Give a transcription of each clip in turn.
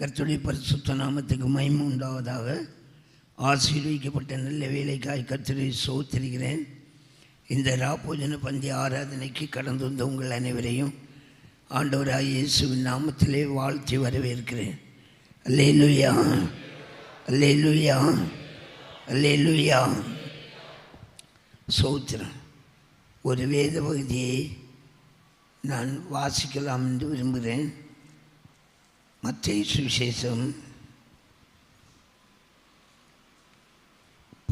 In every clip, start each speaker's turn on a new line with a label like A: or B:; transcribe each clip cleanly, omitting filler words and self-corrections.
A: கர்த்தருடைய பரிசுத்த நாமத்துக்கு மகிமை உண்டாவதாக. ஆசீர்வதிக்கப்பட்ட நல்ல வேலைக்காய் கர்த்தரை ஸ்தோத்திரிக்கிறேன். இந்த ராப்போஜன பந்தி ஆராதனைக்கு கடந்து வந்த உங்கள் அனைவரையும் ஆண்டவராகிய இயேசுவின் நாமத்திலே வாழ்த்தி வரவேற்கிறேன். அல்லேலூயா, அல்லேலூயா, அல்லேலூயா. ஸ்தோத்திரம். ஒரு வேத பகுதியை நான் வாசிக்கலாம் என்று விரும்புகிறேன். மத்தேயு சுவிசேஷம்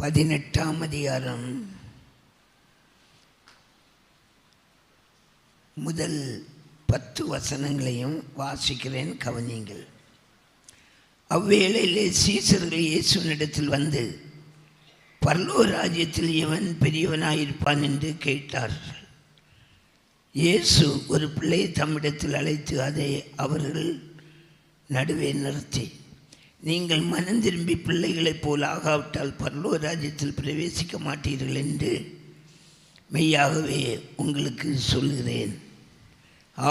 A: 18ஆம் அதிகாரம் முதல் 10 வசனங்களையும் வாசிக்கிறேன், கவனியுங்கள். அவ்வேளையிலே சீசர்கள் இயேசுவினிடத்தில் வந்து, பரலோக ராஜ்யத்தில் எவன் பெரியவனாயிருப்பான் என்று கேட்டார்கள். இயேசு ஒரு பிள்ளையை தம்மிடத்தில் அழைத்து அதை அவர்கள் நடுவே நிறுத்தி, நீங்கள் மனம் திரும்பி பிள்ளைகளைப் போல் ஆகாவிட்டால் பரலோக ராஜ்யத்தில் பிரவேசிக்க மாட்டீர்கள் என்று மெய்யாகவே உங்களுக்கு சொல்கிறேன்.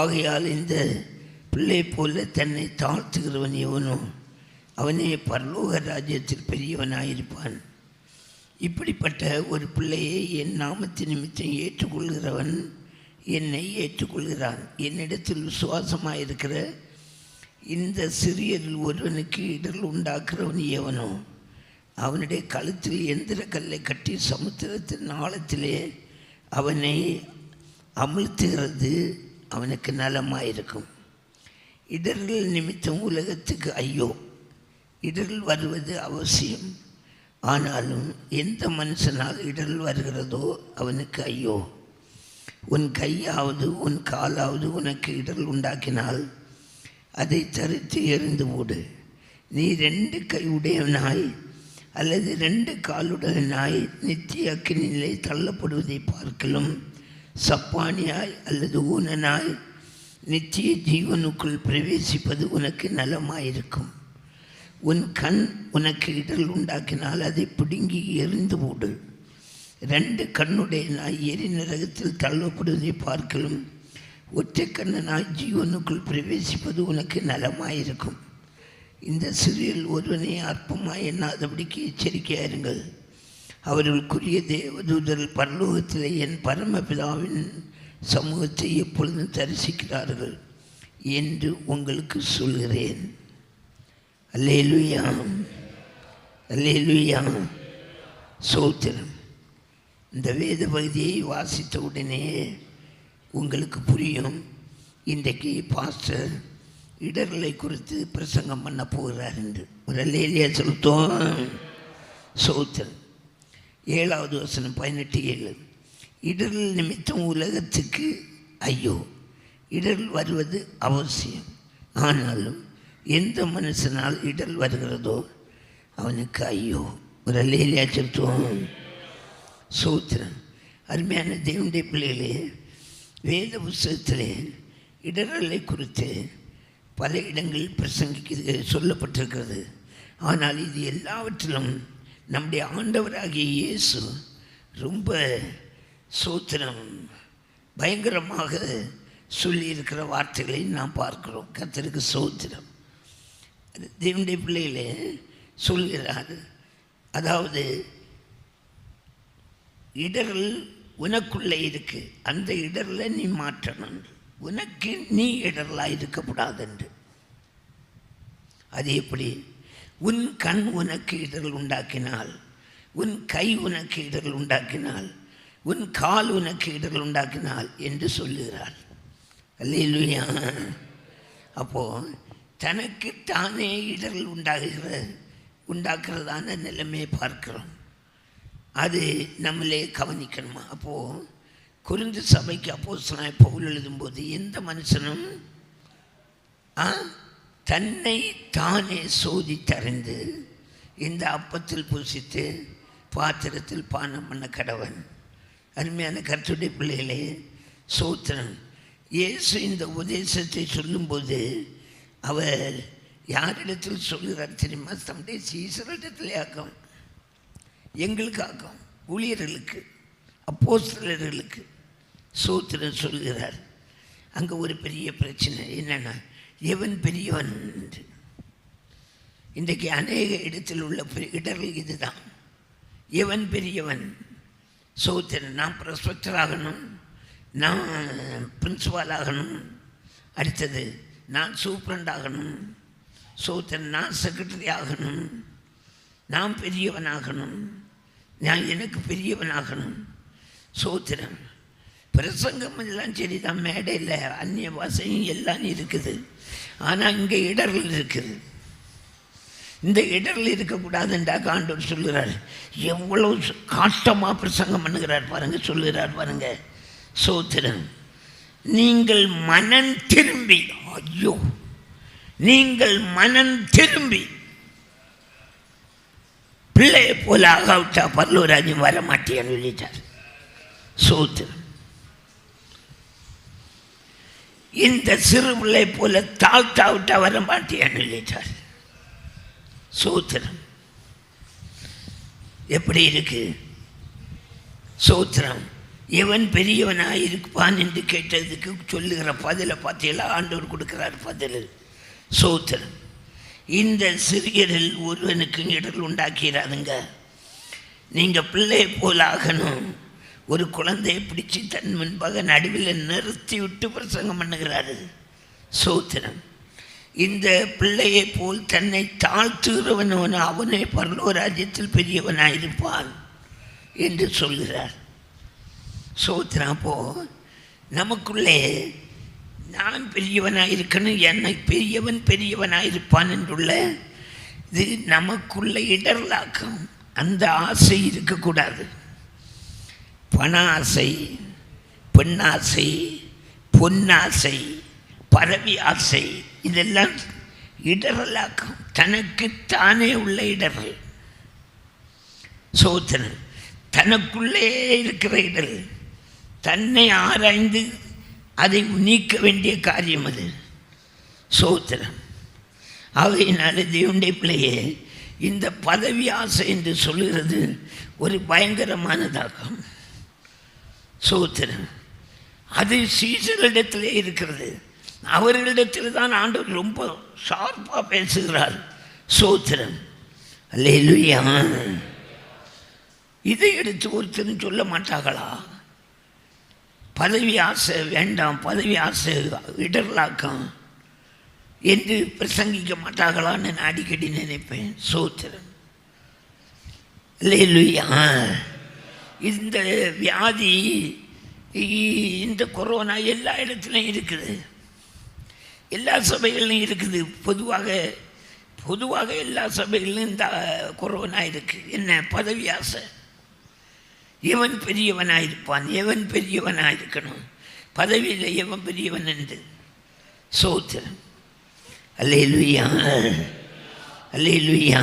A: ஆகையால் இந்த பிள்ளை போல தன்னை தாழ்த்துகிறவன் எவனோ அவனே பரலோக ராஜ்யத்தில் பெரியவனாயிருப்பான். இப்படிப்பட்ட ஒரு பிள்ளையை என் நாமத்தின் நிமித்தம் ஏற்றுக்கொள்கிறவன் என்னை ஏற்றுக்கொள்கிறான். என்னிடத்தில் விசுவாசமாயிருக்கிற இந்த சிறியரில் ஒருவனுக்கு இடர் உண்டாக்குறவன் எவனோ அவனுடைய கழுத்தில் எந்திர கல்லை கட்டி சமுத்திரத்தின் ஆழத்திலே அவனை அமிழ்த்துகிறது அவனுக்கு நலமாயிருக்கும். இடர்கள் நிமித்தம் உலகத்துக்கு ஐயோ. இடர்கள் வருவது அவசியம், ஆனாலும் எந்த மனுஷனால் இடர்கள் வருகிறதோ அவனுக்கு ஐயோ. உன் கையாவது உன் காலாவது உனக்கு இடர்கள் உண்டாக்கினால் அதை தரித்து எறிந்து போடு. நீ 2 கையுடையவனாய் அல்லது 2 காலுடையவனாய் நித்திய அக்கினியிலே தள்ளப்படுவதை பார்க்கலும் சப்பானியாய் அல்லது ஊனனாய் நித்திய ஜீவனுக்குள் பிரவேசிப்பது உனக்கு நலமாயிருக்கும். உன் கண் உனக்கு இடர்கள் உண்டாக்கினால் அதை பிடுங்கி எறிந்து போடு. 2 கண்ணுடையனாய் எரி நரகத்தில் தள்ளப்படுவதை பார்க்கலும் ஒற்றை கண்ணனாய் ஜீவனுக்குள் பிரவேசிப்பது உனக்கு நலமாயிருக்கும். இந்த சிறியில் ஒருவனை அற்பமாய் எண்ணாதபடிக்கு எச்சரிக்கையாயிருங்கள். அவர்களுக்குரிய தேவதூதர்கள் பரலோகத்தில் என் பரமபிதாவின் சமூகத்தை எப்பொழுதும் தரிசிக்கிறார்கள் என்று உங்களுக்கு சொல்கிறேன். அல்லேலூயா, அல்லேலூயா. ஸ்தோத்திரம். இந்த வேத பகுதியை வாசித்த உடனே உங்களுக்கு புரியும், இன்றைக்கு பாஸ்டர் இடர்களை குறித்து பிரசங்கம் பண்ண போகிறார் என்று. ஒரு அல்லேலூயா சொல்லிட்டோம். ஸ்தோத்திரம். 7வது வசனம் 18:7. இடர்கள் நிமித்தம் உலகத்துக்கு ஐயோ. இடர்கள் வருவது அவசியம், ஆனாலும் எந்த மனுஷனால் இடர்கள் வருகிறதோ அவனுக்கு ஐயோ. ஒரு அல்லேலூயா சொல்லிட்டோம். ஸ்தோத்திரம். அருமையான தேவனுடைய பிள்ளைகளே, வேத புஸ்தகத்திலே இடர்களை குறித்து பல இடங்களில் பிரசங்கிக்க சொல்லப்பட்டிருக்கிறது. ஆனால் இது எல்லாவற்றிலும் நம்முடைய ஆண்டவராகிய இயேசு ரொம்ப ஸ்தோத்திரம் பயங்கரமாக சொல்லியிருக்கிற வார்த்தைகளை நாம் பார்க்கிறோம். கர்த்தருக்கு ஸ்தோத்திரம். தேவனுடைய பிள்ளைகளே சொல்கிறார், அதாவது இடர்கள் உனக்குள்ளே இருக்கு, அந்த இடரில் நீ மாற்றணும். உனக்கு நீ இடரலாக இருக்கக்கூடாது என்று. அது எப்படி? உன் கண் உனக்கு இடர்கள் உண்டாக்கினால், உன் கை உனக்கு இடர்கள் உண்டாக்கினால், உன் கால் உனக்கு இடர்கள் உண்டாக்கினால் என்று சொல்லுகிறார். அல்லேலூயா. அப்போது தனக்கு தானே இடர்கள் உண்டாக்குறதான நிலைமையை பார்க்கிறோம். அது நம்மளே கவனிக்கணுமா? அப்போது கொரிந்து சபைக்கு அப்போஸ்தலனாகிய பவுல் எழுதும்போது, எந்த மனுஷனும் தன்னை தானே சோதித்தறிந்து இந்த அப்பத்தில் புசித்து பாத்திரத்தில் பானம் பண்ண கடவன். அருமையான கர்த்தருடைய பிள்ளைகளே, ஸ்தோத்திரம். இயேசு இந்த உபதேசத்தை சொல்லும்போது அவர் யாரிடத்தில் சொல்கிறார் தெரியுமா? தம்முடைய சீசரிடத்திலே ஆக்கம், எங்களுக்கு ஆக்கம், ஊழியர்களுக்கு, அப்போஸ்தலர்களுக்கு ஸ்தோத்திரம் சொல்கிறார். அங்கே ஒரு பெரிய பிரச்சனை என்னென்னா, எவன் பெரியவன் என்று. இன்றைக்கு அநேக இடத்தில் உள்ள இடர்கள் இதுதான். எவன் பெரியவன்? சோத்திரன். நான் ப்ரொஃபஸர் ஆகணும், நான் பிரின்சிபால் ஆகணும், அடுத்தது நான் சூப்பரண்ட் ஆகணும், சோத்திரன் நான் செக்ரட்டரி ஆகணும், நான் பெரியவனாகணும், நான் எனக்கு பெரியவனாகணும். சோத்திரன். பிரசங்கம் எல்லாம் சரிதான், மேடையில் அந்நிய பாஷையும் எல்லாம் இருக்குது. ஆனால் இங்கே இடர்கள் இருக்குது. இந்த இடர்கள் இருக்கக்கூடாதுன்றாக்க ஆண்டவர் சொல்லுகிறார். எவ்வளோ காட்டமாக பிரசங்கம் பண்ணுகிறார் பாருங்க, சொல்லுகிறார் பாருங்க. சோத்திரன். நீங்கள் மனம் திரும்பி, ஐயோ, நீங்கள் மனம் திரும்பி பிள்ளையை போல ஆகாவிட்டா பரலோராஜ்யம் வர மாட்டேன்னு சொல்லிட்டார். சோத்திரன். இந்த சிறு பிள்ளை போல தாழ்த்தாவிட்டா வர மாட்டேன்னு சொல்லிட்டார். சோத்திரம். எப்படி இருக்கு? சோத்திரம். எவன் பெரியவனாக இருப்பான் என்று கேட்டதுக்கு சொல்லுகிற பதிலை பார்த்தீங்களா? ஆண்டவர் கொடுக்கிறார் பதில். சோத்திரம். இந்த சிறியரில் ஒருவனுக்கு இடர்கள் உண்டாக்கிறாதுங்க. நீங்கள் பிள்ளை போல் ஆகணும். ஒரு குழந்தையை பிடிச்சி தன் முன்பாக நடுவில் நிறுத்தி விட்டு பிரசங்கம் பண்ணுகிறாரு. சோத்திரம். இந்த பிள்ளையை போல் தன்னை தாழ்த்துகிறவன் அவனே பரலோராஜ்யத்தில் பெரியவனாயிருப்பான் என்று சொல்கிறார். சோத்திரம். அப்போ நமக்குள்ளே நான் பெரியவனாயிருக்கணும், என்னை பெரியவனாயிருப்பான் என்றுள்ள இது நமக்குள்ள இடர்லாக்கம். அந்த ஆசை இருக்கக்கூடாது. பண ஆசை, பெண்ணாசை, பொன்னாசை, பதவி ஆசை, இதெல்லாம் இடரலாக்கம். தனக்குத்தானே உள்ள இடர்கள். சோத்திரன். தனக்குள்ளே இருக்கிற இடர், தன்னை ஆராய்ந்து அதை நீக்க வேண்டிய காரியம் அது. சோத்திரம். ஆகையினால தேவனுடைய பிள்ளையே, இந்த பதவி ஆசை என்று சொல்லுகிறது ஒரு பயங்கரமானதாகும். சோத்திரம். அது சீசரிடத்திலே இருக்கிறது. அவர்களிடத்தில் தான் ஆண்டவர் ரொம்ப ஷார்ப்பாக பேசுகிறார். சோத்திரம். அல்லேலூயா. இதை எடுத்து ஒருத்தரும் சொல்ல மாட்டாங்களா? பதவி ஆசை வேண்டாம், பதவி ஆசை இடர்லாக்கம் என்று பிரசங்கிக்க மாட்டாங்களான்னு நான் அடிக்கடி நினைப்பேன். சோத்திரம். அல்லேலூயா. இந்த வியாதி, இந்த கொரோனா எல்லா இடத்துலையும் இருக்குது, எல்லா சபைகளிலும் இருக்குது. பொதுவாக எல்லா சபைகளிலும் இந்த கொரோனா இருக்குது. என்ன? பதவி ஆசை. எவன் பெரியவனாயிருப்பான், எவன் பெரியவனாயிருக்கணும், பதவியில் எவன் பெரியவன் என்று. சோத்திரம். அல்லேலூயா. அல்லேலூயா.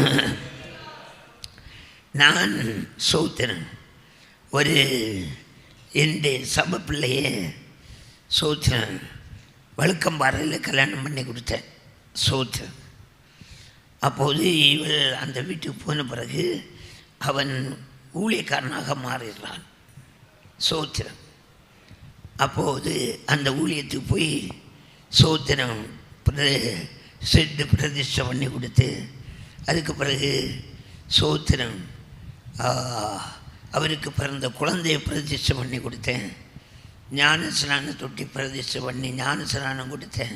A: நான் சோத்திரன் ஒரு என்னுடைய சபை பிள்ளையே சோத்திரன் வழுக்கம்பாறையில் கல்யாணம் பண்ணி கொடுத்தேன். சோத்திரன். அப்போது இவள் அந்த வீட்டுக்கு போன பிறகு அவன் ஊழியக்காரனாக மாறிடுறான். சோத்திரம். அப்போது அந்த ஊழியத்துக்கு போய் சோத்திரம் செட்டு பிரதிஷ்டை பண்ணி கொடுத்து, அதுக்கு பிறகு சோத்திரம் அவருக்கு பிறந்த குழந்தையை பிரதிஷ்டை பண்ணி கொடுத்தேன். ஞான ஸ்நானம் தொட்டி பிரதிஷ்டை பண்ணி ஞான ஸ்நானம் கொடுத்தேன்.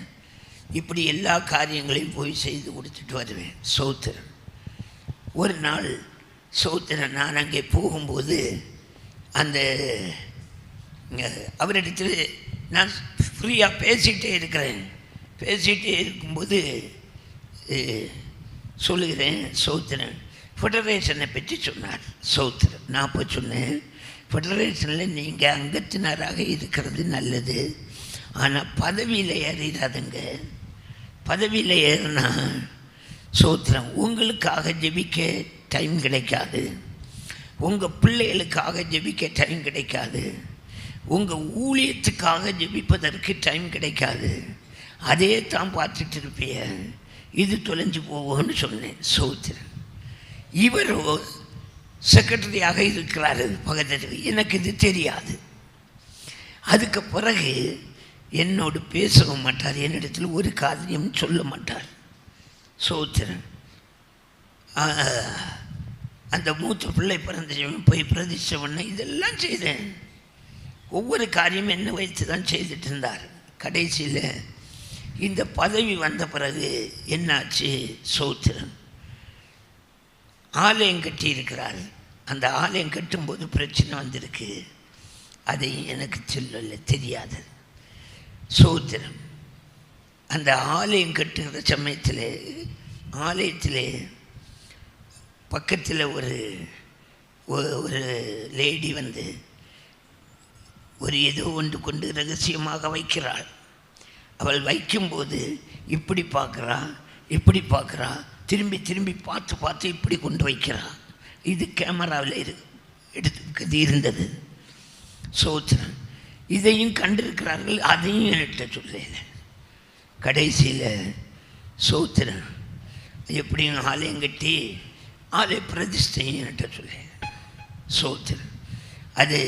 A: இப்படி எல்லா காரியங்களையும் போய் செய்து கொடுத்துட்டு வருவேன். சோத்திரம். ஒரு நாள் சோத்திரம் நான் அங்கே போகும்போது அந்த அவரிடத்தில் நான் ஃப்ரீயாக பேசிகிட்டே இருக்கும்போது சொல்லுகிறேன். சோத்திரன் ஃபெடரேஷனை பற்றி சொன்னார். சோத்திரன். நான் அப்போ சொன்னேன், ஃபெடரேஷனில் நீங்கள் அங்கத்தினராக இருக்கிறது நல்லது, ஆனால் பதவியில் ஏறிடாதுங்க. பதவியில் ஏறினா சோத்திரம் உங்களுக்காக ஜெபிக்க டைம் கிடைக்காது, உங்கள் பிள்ளைகளுக்காக ஜெபிக்க டைம் கிடைக்காது, உங்கள் ஊழியத்துக்காக ஜெபிப்பதற்கு டைம் கிடைக்காது. அதே தான் பார்த்துட்டு இருப்பிய, இது தொலைஞ்சு போவோன்னு சொன்னேன். சோத்திரம். இவரோ செக்ரட்டரியாக இருக்கிறாரு பக்கத்தில். எனக்கு இது தெரியாது. அதுக்கு பிறகு என்னோடு பேசவும் மாட்டார், என்னிடத்தில் ஒரு காரியம் சொல்ல மாட்டார். சோத்திரன். அந்த மூத்த பிள்ளை பிறந்த போய் பிரதிஷ்டை பண்ண இதெல்லாம் செய்தேன். ஒவ்வொரு காரியமும் என்ன வைத்து தான் செய்துட்டு இருந்தார். கடைசியில் இந்த பதவி வந்த பிறகு என்னாச்சு? சோத்திரம் ஆலயம் கட்டியிருக்கிறார். அந்த ஆலயம் கட்டும்போது பிரச்சனை வந்திருக்கு. அதையும் எனக்கு சொல்லல, தெரியாது. சோத்திரம் அந்த ஆலயம் கட்டுகிற சமயத்தில் ஆலயத்தில் பக்கத்தில் ஒரு லேடி வந்து ஒரு ஏதோ ஒன்று கொண்டு ரகசியமாக வைக்கிறாள். அவள் வைக்கும்போது இப்படி பார்க்குறா, இப்படி பார்க்குறா, திரும்பி திரும்பி பார்த்து பார்த்து இப்படி கொண்டு வைக்கிறா. இது கேமராவில் எடுத்து இருந்தது. சோத்திரம் இதையும் கண்டிருக்கிறார்கள். அதையும் என்கிட்ட சொல்லல. கடைசியில் சோத்திரம் எப்படியும் ஆலயம் கட்டி ஆலய பிரதிஷ்டையும் என்கிட்ட சொல்ல. சோத்திரம் அது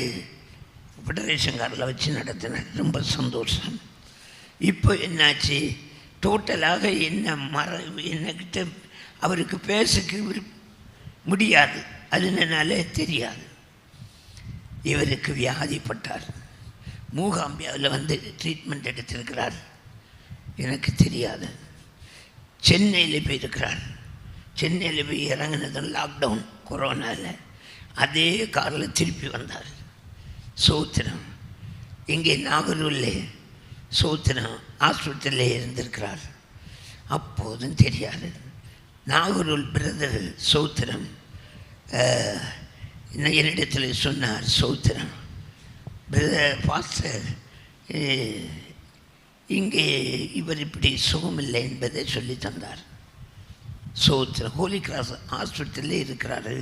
A: ஃபெடரேஷன் காரில் வச்சு நடத்தினார். ரொம்ப சந்தோஷம். இப்போ என்னாச்சு? டோட்டலாக என்னக்கிட்ட அவருக்கு பேசுக்கு முடியாது. அதனால தெரியாது. இவருக்கு வியாதிப்பட்டார். மூகாம்பியாவில் வந்து ட்ரீட்மெண்ட் எடுத்திருக்கிறார். எனக்கு தெரியாது. சென்னையில் போயிருக்கிறார். சென்னையில் போய் இறங்கினதும் லாக்டவுன் கொரோனாவில் அதே காரில் திருப்பி வந்தார். சோத்திரம் இங்கே நாகூரில் சோத்திரம் ஆஸ்பத்திரியில் இருந்திருக்கிறார். அப்போதும் தெரியாது. நாகூர் பிரதர் சோத்திரம் என்னிடத்தில் சொன்னார். சோத்திரம் பிரதர் பாஸ்டர் இங்கே இவர் இப்படி சுகமில்லை என்பதை சொல்லி தந்தார். சோத்திரம் ஹோலி கிராஸ் ஹாஸ்பிட்டலில் இருக்கிறாரு.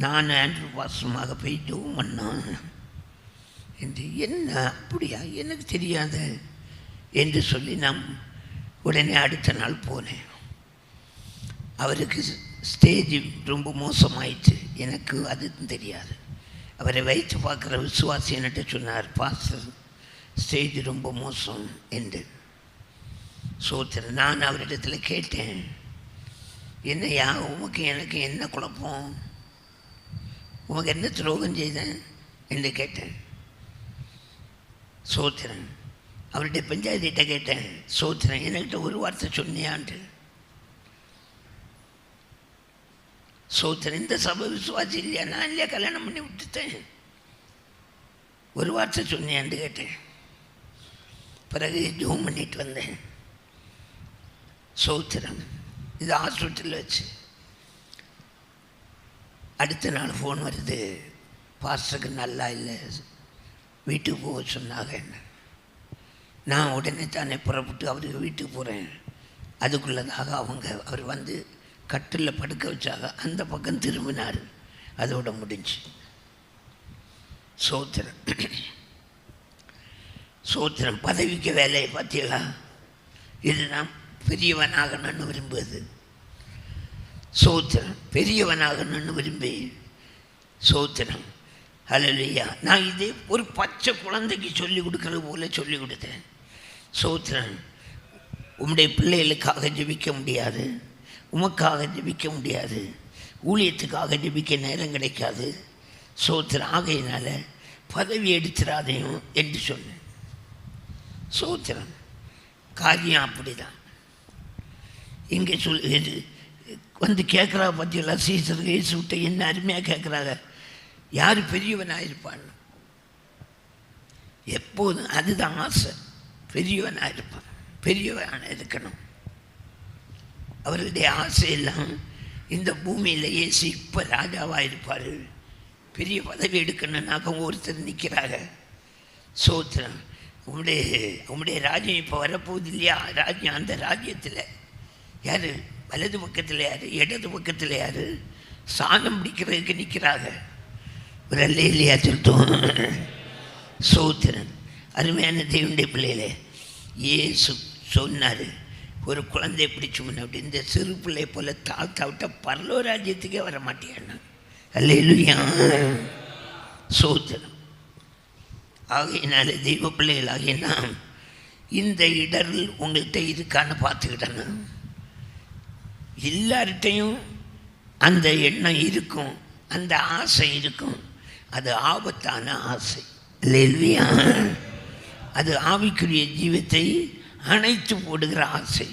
A: நான் ஆண்ட்ரூ பாஸ்டருமாக போய் ஜெபம் பண்ணான் என்று. என்ன அப்படியா? எனக்கு தெரியாத என்று சொல்லி நான் உடனே அடுத்த நாள் போனேன். அவருக்கு ஸ்டேஜ் ரொம்ப மோசமாயிடுச்சு. எனக்கு அதுவும் தெரியாது. அவரை வைத்து பார்க்குற விசுவாசி என்கிட்ட சொன்னார், பாஸ்டர் ஸ்டேஜ் ரொம்ப மோசம் என்று. சோத்திரம் நான் அவரிடத்தில் கேட்டேன், என்னையா உமக்கு எனக்கு என்ன குழப்பம்? உமக்கு என்ன துரோகம் செய்தேன் என்று கேட்டேன். சோத்திரம் அவருடைய பஞ்சாயத்திட்ட கேட்டேன். சோத்திரம் என்கிட்ட ஒரு வார்த்தை சொன்னியான்ட்டு. சோத்திரம் இந்த சபை விசுவாசி இல்லையா? நான் இல்லையா கல்யாணம் பண்ணி விட்டுட்டேன்? ஒரு வார்த்தை சொன்னியான்னு கேட்டேன். பிறகு ஜூம் பண்ணிட்டு வந்தேன். சோத்திரம் இது ஹாஸ்பிட்டலில் வச்சு அடுத்த நாள் ஃபோன் வருது, பாஸ்டருக்கு நல்லா இல்லை, வீட்டுக்கு போக சொன்னாங்க. என்ன நான் உடனே தானே புறப்பட்டு அவருக்கு வீட்டுக்கு போகிறேன். அதுக்குள்ளதாக அவர் வந்து கட்டில் படுக்க வச்சாங்க. அந்த பக்கம் திரும்பினார். அதோட முடிஞ்சு. சோத்திரம் சோத்திரம் பதவிக்கு வேலையை பார்த்தீங்களா? இதுதான் பெரியவனாகணும்னு விரும்புவது. சோத்திரம் பெரியவனாகணும்னு விரும்பி சோத்திரம் ஹல்லேலூயா. நான் இதே ஒரு பச்சை குழந்தைக்கு சொல்லிக் கொடுக்கறது போல சொல்லிக் கொடுத்தேன். சோத்திரம் உம்முடைய பிள்ளைகளுக்காக ஜெபிக்க முடியாது, உமக்காக ஜெபிக்க முடியாது, ஊழியத்துக்காக ஜெபிக்க நேரம் கிடைக்காது. சோத்திரம் ஆகையினால பதவி எடுத்துடாதையும் என்று சொன்னேன். சோத்திரம் காரியம் அப்படி தான். இங்கே வந்து கேட்குறா பற்றியெல்லாம் சீசருக்கு ஏசு விட்ட என்ன அருமையாக கேட்குறாங்க, யார் பெரியவனாக இருப்பான்? எப்போதும் அதுதான் ஆசை, பெரியவனாக இருப்பான், பெரியவனாக இருக்கணும். அவர்களுடைய ஆசையெல்லாம் இந்த பூமியில் ஏசு இப்போ ராஜாவாக இருப்பார், பெரிய பதவி எடுக்கணுன்னாக்க ஒருத்தர் நிற்கிறாங்க. சோத்திரம் உங்களுடைய ராஜ்யம் இப்போ வரப்போகுது இல்லையா? ராஜ்யம் அந்த ராஜ்யத்தில் யார் வலது பக்கத்தில், யார் இடது பக்கத்தில், யார் சாணம் பிடிக்கிறதுக்கு நிற்கிறாங்க. ஒரு இல்லையா சொல்லிட்டோம். சோத்திரன் அருமையான தேவனுடைய பிள்ளைகளே, ஏசு சொன்னார், ஒரு குழந்தைய பிடிச்சு முன்னாடி இந்த சிறு பிள்ளை போல தாழ்த்தா விட்ட பரலோ ராஜ்யத்துக்கே வர மாட்டேன். அல்லேலூயா. சோத்திரம் ஆகையினால தெய்வ பிள்ளைகள் ஆகியனா இந்த இடரில் உங்கள்கிட்ட இருக்கான்னு பார்த்துக்கிட்டேன்னா எல்லார்கிட்டையும் அந்த எண்ணம் இருக்கும், அந்த ஆசை இருக்கும். அது ஆபத்தான ஆசை இல்லையா? அது ஆவிக்குரிய ஜீவத்தை அணைத்து போடுகிற ஆசை.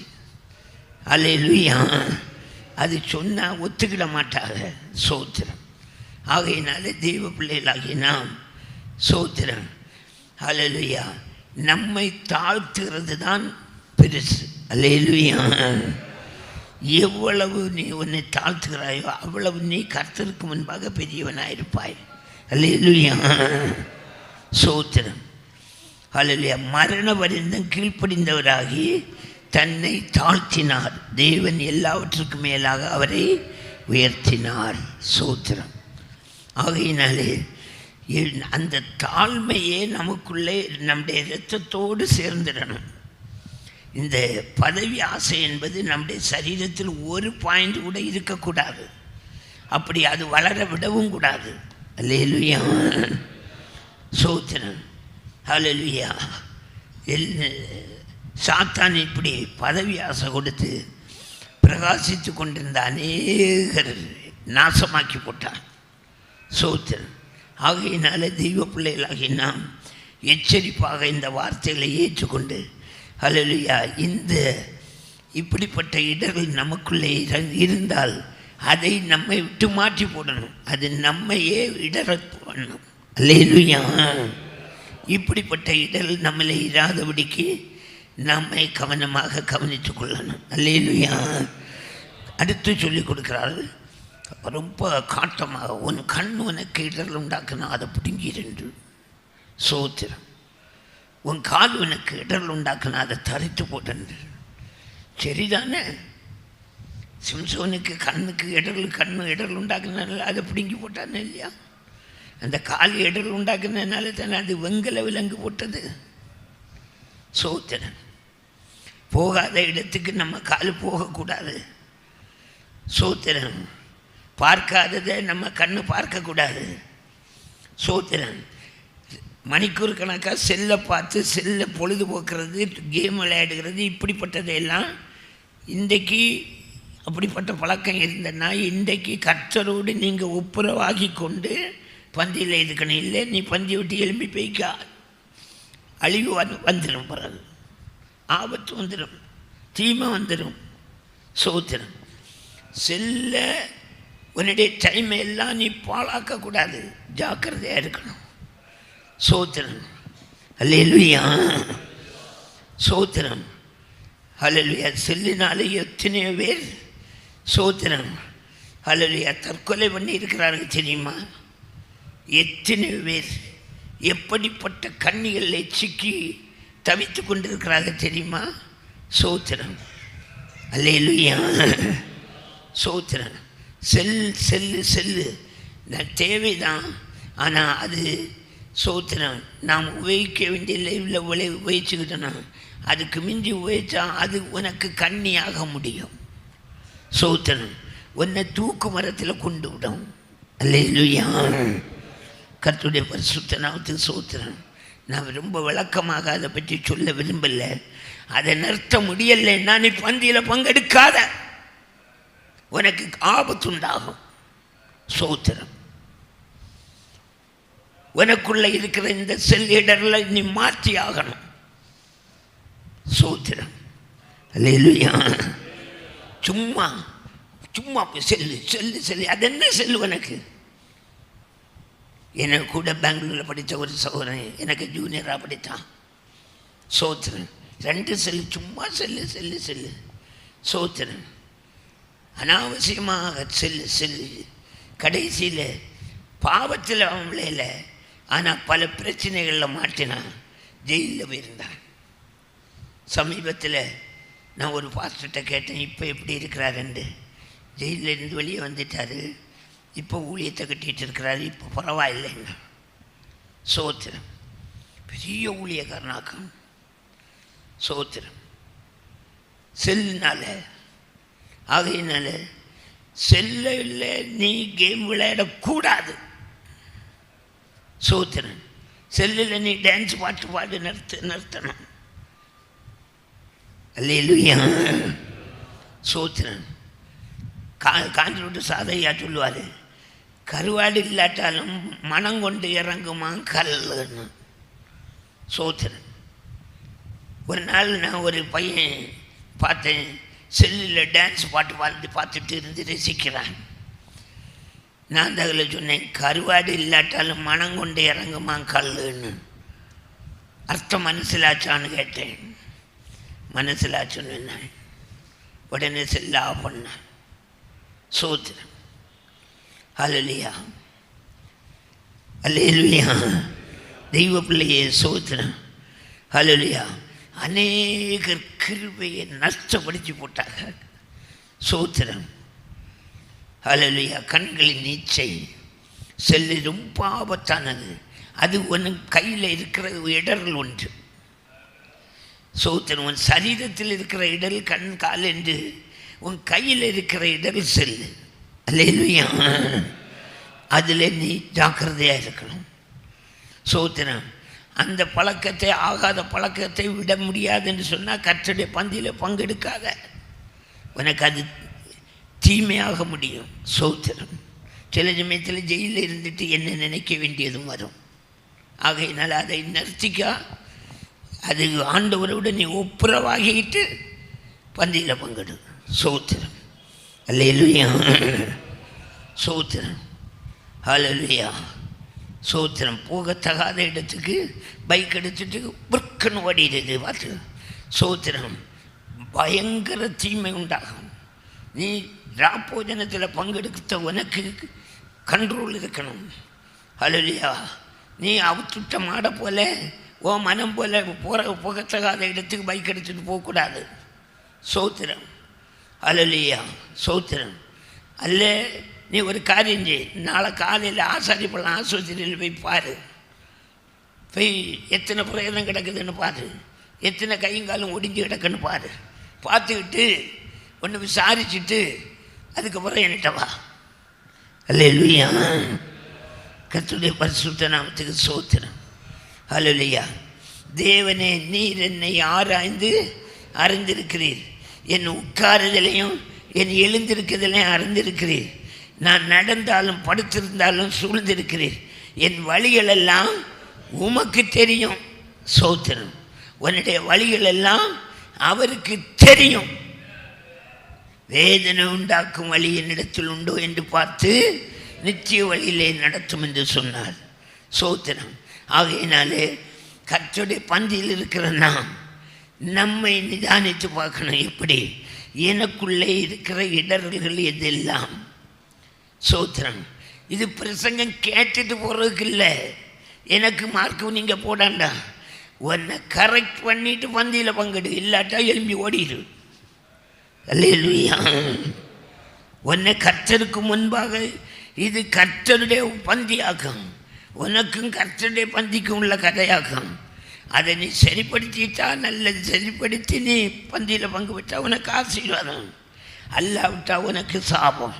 A: அல்லேலூயா. அது சொன்னால் ஒத்துக்கிட மாட்டாங்க. சோத்திரம். ஆகையினால தெய்வ பிள்ளைகளாகி நாம் சோத்திரம், அல்லேலூயா, நம்மை தாழ்த்துகிறது தான் பெருசு. அல்லேலூயா. எவ்வளவு நீ உன்னை தாழ்த்துகிறாயோ அவ்வளவு நீ கர்த்தருக்கு முன்பாக பெரியவனாயிருப்பாய். அல்லேலூயா. சோத்திரம். அல்லேலூயா. மரண பரியந்தம் கீழ்ப்படிந்தவராகி தன்னை தாழ்த்தினார். தேவன் எல்லாவற்றுக்கும் மேலாக அவரை உயர்த்தினார். சோத்திரம். ஆகையினாலே அந்த தாழ்மையே நமக்குள்ளே நம்முடைய இரத்தத்தோடு சேர்ந்துடணும். இந்த பதவி ஆசை என்பது நம்முடைய சரீரத்தில் ஒரு பாயிண்ட் கூட இருக்கக்கூடாது. அப்படி அது வளர விடவும் கூடாது. அல்லேலூயா. சோத்திரம். அல்லேலூயா. சாத்தான் இப்படி பதவி ஆசை கொடுத்து பிரகாசித்து கொண்டிருந்த அநேகர் நாசமாக்கி போட்டான். சோத்திரம். ஆகையினால தெய்வ பிள்ளைகளாகி நாம் எச்சரிப்பாக இந்த வார்த்தைகளை ஏற்றுக்கொண்டு, அல்லேலூயா, இந்த இப்படிப்பட்ட இடர்கள் நமக்குள்ளே இருந்தால் அதை நம்மை விட்டு மாற்றி போடணும். அது நம்மையே இடர பண்ணணும். அல்லேலூயா. இப்படிப்பட்ட இடர்கள் நம்மளை இராதபடிக்கு நம்மை கவனமாக கவனித்துக் கொள்ளணும். அல்லேலூயா. அடுத்து சொல்லிக் கொடுக்கிறார்கள் ரொம்ப காட்டமாக, உன் கண் உனக்கு இடர்கள் உண்டாக்குனா அதை பிடுங்கிருந்து. சோத்திரம். உன் கால் உனக்கு இடர்கள் உண்டாக்குனா அதை தரித்து போட்டு. சரிதானே? சிம்சோனுக்கு கண்ணுக்கு இடர்கள் உண்டாக்குனால அதை பிடுங்கி போட்டானே இல்லையா? அந்த கால் இடர்கள் உண்டாக்குனதுனால தானே அது வெங்கல விலங்கு போட்டது. சோத்திரம். போகாத இடத்துக்கு நம்ம கால் போகக்கூடாது. சோத்திரம். பார்க்காததை நம்ம கண்ணு பார்க்கக்கூடாது. சோத்திரம். மணிக்கூர் கணக்காக செல்லை பார்த்து செல்லை பொழுதுபோக்குறது, கேம் விளையாடுகிறது, இப்படிப்பட்டதையெல்லாம் இன்றைக்கு அப்படிப்பட்ட பழக்கம் இருந்தன்னா இன்றைக்கு கர்த்தரோடு நீங்கள் ஒப்புரவாகி கொண்டு பந்தியில் இருக்கணும். இல்லை நீ பந்தி விட்டு எழும்பி போய்க்கா, அழிவு வந்துடும், பிறகு ஆபத்து வந்துடும், தீமை வந்துடும். சோத்திரம். செல்ல உன்னுடைய டைம் எல்லாம் நீ பாழாக்கக்கூடாது, ஜாக்கிரதையாக இருக்கணும். சோத்திரம். அல்லேலூயா. சோத்திரம். அல்லேலூயா. செல்லினாலே எத்தனையோ பேர் சோத்திரம், அல்லேலூயா, தற்கொலை பண்ணி இருக்கிறார்கள் தெரியுமா? எத்தனையோ பேர் எப்படிப்பட்ட கண்ணிகளில் சிக்கி தவித்து கொண்டிருக்கிறார்கள் தெரியுமா? சோத்திரம். அல்லேலூயா. சோத்திரம். செல்லு தேவைதான். ஆனால் அது சோத்திரம் நாம் உபயோகிக்க வேண்டிய லைவில் உபயோகிச்சுக்கிட்டோன்னா அதுக்கு மிஞ்சி உபயோகிச்சா அது உனக்கு கண்ணியாக முடியும். சோத்திரம். உன்னை தூக்கு மரத்தில் கொண்டு விடும். அல்லேலூயா. கர்த்தருடைய பரிசுத்த நாமத்துக்கு சோத்திரம். நான் ரொம்ப விளக்கமாக அதை பற்றி சொல்ல விரும்பலை. அதை நிறுத்த முடியலைன்னா நீ பந்தியில் பங்கெடுக்காத, உனக்கு ஆபத்துண்டாகும். சோத்திரம். உனக்குள்ள இருக்கிற இந்த செல்லிடர்ல நீ மாற்றி ஆகணும். சோத்திரம். அல்லேலூயா. சும்மா சும்மா செல்லு அது என்ன செல்லு உனக்கு? எனக்கு கூட பெங்களூரில் படித்த ஒரு சகோதரன் எனக்கு ஜூனியராக படித்தான். சோத்திரன். 2 செல்லு, சும்மா செல்லு. சோத்திரன். அனாவசியமாக செல்லு. கடைசியில் பாவத்தில் அவன் விளையல, ஆனால் பல பிரச்சனைகளில் மாட்டினான், ஜெயிலில் போயிருந்தான். சமீபத்தில் நான் ஒரு பாஸ்டர்கிட்ட கேட்டேன், இப்போ எப்படி இருக்கிறாருன்னு. ஜெயிலில் இருந்து வெளியே வந்துட்டார், இப்போ ஊழியத்தை கட்டிகிட்டு இருக்கிறாரு, இப்போ பரவாயில்லைங்க. சோத்திரம். பெரிய ஊழியக்காரனாக்கம். சோத்திரம். செல்லுனால. ஆகையினால செல்லில் நீ கேம் விளையாடக்கூடாது. சோத்திரன். செல்லில் நீ டான்ஸ் பாட்டு நிறுத்தணும். அல்லேலூயா. சோத்திரன். காஞ்சிவிட்டு சாதையா சொல்லுவார், கருவாடு இல்லாட்டாலும் மனம் கொண்டு இறங்குமா கல்லுன்னு. சோத்திரன். ஒரு நாள் நான் ஒரு பையன் பார்த்தேன், செல்லில் டான்ஸ் பாட்டு பார்த்துட்டு இருந்து ரசிக்கிறான். நான் அதில் சொன்னேன், கருவாடு இல்லாட்டாலும் மனம் கொண்டு இறங்குமா கல்லுன்னு. அர்த்தம் மனசிலாச்சான்னு கேட்டேன். மனசிலாச்சுன்னு உடனே செல்ல ஆஃப் பண்ணேன். சோத்திரம். ஹல்லேலூயா, ஹல்லேலூயா. தெய்வ பிள்ளையே சோத்திரம். ஹல்லேலூயா. அநேகர் கிருபையை நஷ்டப்படுத்தி போட்டாங்க. சோத்திரம். ஹல்லேலூயா. கண்களின் நீச்சை செல்லு ரொம்ப ஆபத்தானது. அது ஒன்று கையில் இருக்கிற இடர்கள் ஒன்று. சோத்திரம். உன் சரீரத்தில் இருக்கிற இடல் கண் கால் என்று உன் கையில் இருக்கிற இடல் செல்லு. அல்லேலூயா. அதில் நீ ஜாக்கிரதையாக இருக்கணும். சோத்திரம். அந்த பழக்கத்தை, ஆகாத பழக்கத்தை விட முடியாது என்று சொன்னால் கர்த்தருடைய பந்தியில் பங்கெடுக்காத. உனக்கு அது தீமையாக முடியும். சோத்திரம். சில சமயத்தில் ஜெயிலில் இருந்துட்டு என்ன நினைக்க வேண்டியதும் வரும். ஆகையினால் அதை நிறுத்திக்கா. அது ஆண்டவரோடு நீ ஒப்புரவாகிட்டு பந்தியில் பங்கெடு. சோத்திரம். அல்லேலூயா. சோத்திரம். ஹல்லேலூயா. சோத்திரம். போகத்தகாத இடத்துக்கு பைக் எடுத்துட்டு புற்கன்னு ஓடிடுது பார்த்து. சோத்திரம். பயங்கர தீமை உண்டாகும். நீ ராப்போஜனத்தில் பங்கெடுத்த உனக்கு கண்ட்ரோல் இருக்கணும். ஹல்லேலூயா. நீ அவுத்துட்ட மாட போல ஓ மனம் போல போகத்தகாத இடத்துக்கு பைக் எடுத்துகிட்டு போகக்கூடாது. சோத்திரம். ஹல்லேலூயா. சோத்திரம். அல்ல, நீ ஒரு காரியம் செய். நாளை காலையில் ஆசாரிப்பள்ளம் ஆஸ்பத்திரியில் போய் பாரு. போய் எத்தனை பிரயோஜனம் கிடக்குதுன்னு பாரு, எத்தனை கையங்காலும் ஒடிஞ்சு கிடக்குன்னு பாரு. பார்த்துக்கிட்டு ஒன்று விசாரிச்சுட்டு அதுக்கப்புறம் என்கிட்ட வா. அல்லேலூயா. கர்த்தருடைய பரிசுத்த நாமத்துக்கு சோத்திரம். ஹல்லேலூயா. தேவனே, நீர் என்னை ஆராய்ந்து அறிந்திருக்கிறீர். என் உட்காருதலையும் என் எழுந்திருக்கிறதையும் அறிந்திருக்கிறீர். நான் நடந்தாலும் படுத்திருந்தாலும் சூழ்ந்திருக்கிறீர். என் வழிகளெல்லாம் உமக்கு தெரியும். சோத்திரம். உன்னுடைய வழிகளெல்லாம் அவருக்கு தெரியும். வேதனை உண்டாக்கும் வழி என்னிடத்தில் உண்டோ என்று பார்த்து நித்திய வழியிலே நடத்தும் என்று சொன்னார். சோத்திரம். ஆகையினாலே கர்த்தருடைய பந்தியில் இருக்கிற நாம் நம்மை நிதானித்து பார்க்கணும். எப்படி எனக்குள்ளே இருக்கிற இடர்கள் எதெல்லாம். சோத்திரம். இது பிரசங்கம் கேட்டுட்டு போகிறதுக்கு இல்லை. எனக்கு மார்க்கு நீங்கள் போடாண்டா. உன்னை கரெக்ட் பண்ணிட்டு பந்தியில் பங்கெடு, இல்லாட்டா எழும்பி ஓடிடு. அல்லேலூயா. உன்னை கர்த்தருக்கு முன்பாக இது கர்த்தருடைய பந்தியாகும். உனக்கும் கர்த்தருடைய பந்திக்கும் உள்ள கதையாகும். அதை நீ சரிப்படுத்திட்டா நல்லது. சரிப்படுத்தி நீ பந்தியில் பங்கு விட்டா உனக்கு ஆசீர்வாதம், அல்லாவிட்டா உனக்கு சாபம்.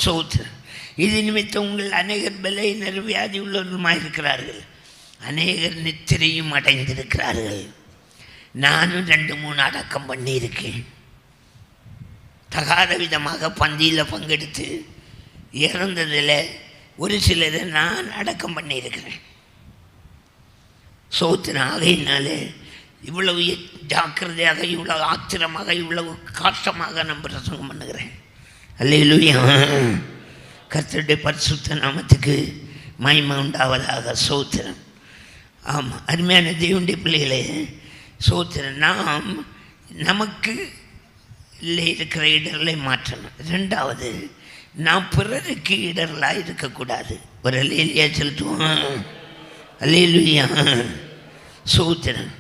A: சோத்திரம். இது நிமித்தம் உங்கள் அநேகர் பலவீனர் வியாதி உள்ளவர்களுமாக இருக்கிறார்கள். அநேகர் நித்திரையும் அடைந்திருக்கிறார்கள். நானும் 2-3 அடக்கம் பண்ணியிருக்கேன். தகாத விதமாக பந்தியில் பங்கெடுத்து இறந்ததில் ஒரு சிலரை நான் அடக்கம் பண்ணியிருக்கிறேன். சோத்திரம். ஆகையினாலே இவ்வளவு ஜாக்கிரதையாக, இவ்வளவு ஆத்திரமாக, இவ்வளவு காஷ்டமாக நான் பிரசங்கம் பண்ணுகிறேன். அல்லேலூயா. கர்த்தருடைய பரிசுத்த நாமத்துக்கு மகிமை உண்டாவதாக. சோத்திரம். ஆமாம், அருமையான தேவனுடைய பிள்ளைகளே, சோத்திரம். நாம் நமக்கு இல்லை இருக்கிற இடர்களை மாற்றணும். 2வது, நாம் பிறருக்கு இடர்களாக இருக்கக்கூடாது. ஒரு அல்லேலூயா செலுத்துவோம். அல்லேலூயா. சோத்திரம்.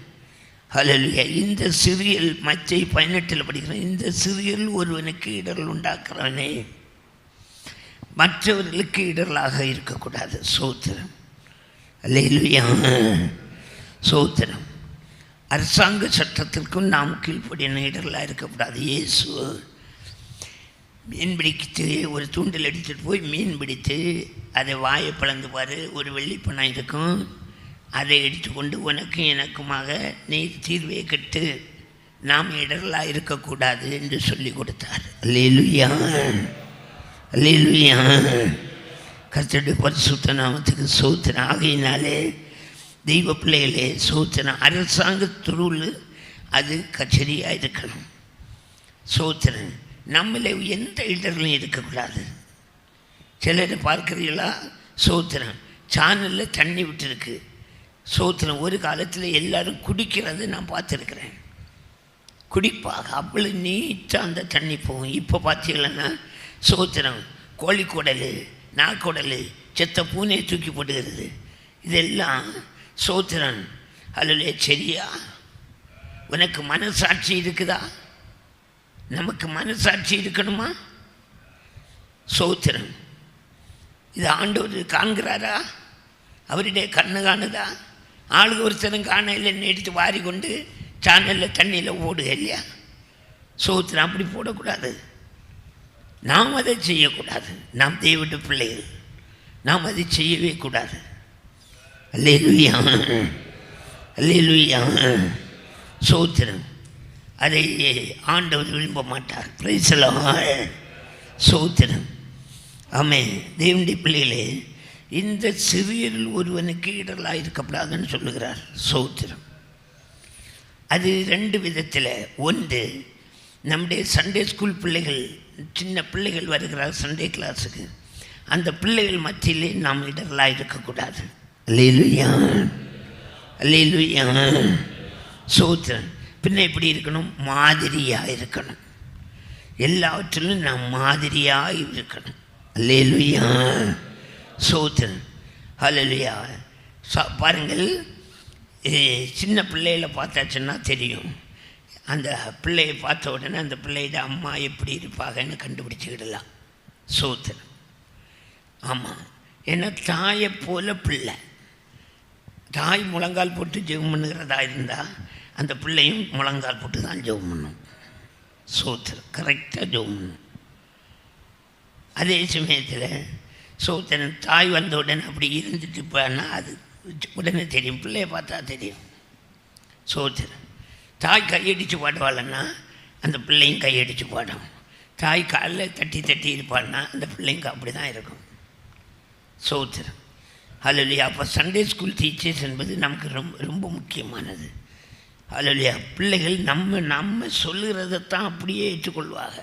A: ஹல்லேலூயா. இந்த சிறியல் மத்திய 18 படிக்கிறேன். இந்த சிறியல் ஒருவனுக்கு இடர்கள் உண்டாக்குறவனே மற்றவர்களுக்கு இடர்களாக இருக்கக்கூடாது. சோத்திரம். அல்லேலூயா. சோத்திரம். அரசாங்க சட்டத்திற்கும் நாம் கீழ்ப்படின இடர்களாக இருக்கக்கூடாது. இயேசு மீன் பிடித்து ஒரு தூண்டில் எடுத்துகிட்டு போய் மீன் பிடித்து அதை வாயை பிளந்து பாரு, ஒரு வெள்ளிப்பணம் இருக்கும். அதை எடுத்துக்கொண்டு உனக்கும் எனக்குமாக நீ தீர்வை கட்டு, நாம் இடரலாக இருக்கக்கூடாது என்று சொல்லி கொடுத்தார். அல்லேலூயா, அல்லேலூயா. கர்த்தருடைய பரிசுத்த நாமத்துக்கு ஸ்தோத்திரம். ஆகையினாலே தெய்வ பிள்ளைகளே ஸ்தோத்திரம். அரசாங்கத்துருள் அது கச்சேரியாக இருக்கணும். ஸ்தோத்திரம். நம்மளே எந்த இடர்லையும் இருக்கக்கூடாது. சிலரை பார்க்குறீங்களா? ஸ்தோத்திரம். சானலில் தண்ணி விட்டுருக்கு. ஸ்தோத்திரம். ஒரு காலத்தில் எல்லோரும் குடிக்கிறது நான் பார்த்துருக்குறேன். குடிப்பாக அவ்வளோ நீட்டாக அந்த தண்ணி போகும். இப்போ பார்த்தீங்கன்னா ஸ்தோத்திரம், கோழிக்குடல், நாக்குடல், செத்த பூனையை தூக்கி போட்டுக்கிறது. இதெல்லாம் ஸ்தோத்திரம். அதில் சரியா? உனக்கு மனசாட்சி இருக்குதா? நமக்கு மனசாட்சி இருக்கணுமா? ஸ்தோத்திரம். இது ஆண்டவர் காண்கிறாரா? அவருடைய கண்ணு காணுதா? ஆளுக்கு ஒருத்தரும் காண இல்லைன்னு எடுத்து வாரி கொண்டு சானலில் தண்ணியில் ஓடுக இல்லையா? ஸ்தோத்திரம். அப்படி போடக்கூடாது. நாம் அதை செய்யக்கூடாது. நாம் தேவனுடைய பிள்ளைகள், நாம் அதை செய்யவே கூடாது. அல்லேலூயா, அல்லேலூயா. ஸ்தோத்திரம். அதை ஆண்டவர் விரும்ப மாட்டார். Praise the Lord. ஸ்தோத்திரம். ஆமென். தேவனுடைய பிள்ளைகளே, இந்த சிறியரில் ஒருவனுக்கு இடரலாக இருக்கக்கூடாதுன்னு சொல்லுகிறார். ஸ்தோத்திரம். அது ரெண்டு விதத்தில். ஒன்று, நம்முடைய சண்டே ஸ்கூல் பிள்ளைகள், சின்ன பிள்ளைகள் வருகிறார் சண்டே கிளாஸுக்கு. அந்த பிள்ளைகள் மத்தியிலே நாம் இடரலாக இருக்கக்கூடாது. அல்லேலூயா, அல்லேலூயா. ஸ்தோத்திரம். பின்ன எப்படி இருக்கணும்? மாதிரியாக இருக்கணும். எல்லாவற்றிலும் நாம் மாதிரியாக இருக்கணும். அல்லேலூயா, ஸ்தோத்திரம். அல்லேலூயா. பாருங்கள், சின்ன பிள்ளைகளை பார்த்தாச்சுன்னா தெரியும். அந்த பிள்ளையை பார்த்த உடனே அந்த பிள்ளையோட அம்மா எப்படி இருப்பாங்கன்னு கண்டுபிடிச்சிக்கிடலாம். ஸ்தோத்திரம். ஆமாம். ஏன்னா தாயை போல பிள்ளை. தாய் முழங்கால் போட்டு ஜெபம் பண்ணுகிறதா இருந்தால் அந்த பிள்ளையும் முழங்கால் போட்டு தான் ஜெபம் பண்ணும். ஸ்தோத்திரம். கரெக்டாக ஜெபம் பண்ணும். அதே சமயத்தில் ஸ்தோத்திரம், தாய் வந்த உடனே அப்படி இருந்துட்டு போனா அது உடனே தெரியும், பிள்ளையை பார்த்தா தெரியும். ஸ்தோத்திரம். தாய் கையடித்து பாடுவாள்னா அந்த பிள்ளையும் கையடித்து பாடும். தாய் காலில் தட்டி தட்டி இருப்பாள்னா அந்த பிள்ளைங்க அப்படி தான் இருக்கும். ஸ்தோத்திரம். அல்லேலூயா. அப்போ சண்டே ஸ்கூல் டீச்சர்ஸ் என்பது நமக்கு ரொம்ப ரொம்ப முக்கியமானது. அல்லேலூயா. பிள்ளைகள் நம்ம சொல்லுகிறதைத்தான் அப்படியே ஏற்றுக்கொள்வாங்க.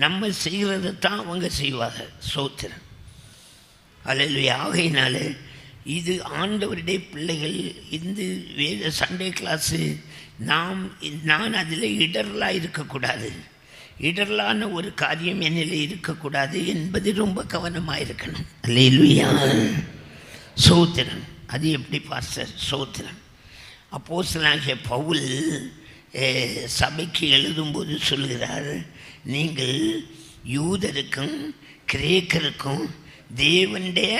A: நம்ம செய்கிறதைத்தான் அவங்க செய்வாங்க. ஸ்தோத்திரம். அல்லேலூயா. ஆகையினால இது ஆண்டவருடைய பிள்ளைகள். இந்த வேத சண்டே கிளாஸு நான் அதில் இடரலாக இருக்கக்கூடாது. இடரலான ஒரு காரியம் என்னில் இருக்கக்கூடாது என்பது ரொம்ப கவனமாக இருக்கணும். அல்லேலூயா, ஸ்தோத்திரம். அது எப்படி பாஸ்டர்? ஸ்தோத்திரம். அப்போஸ்தலனாகிய பவுல் சபைக்கு எழுதும்போது சொல்கிறார், நீங்கள் யூதருக்கும் கிரேக்கருக்கும் தேவனுடைய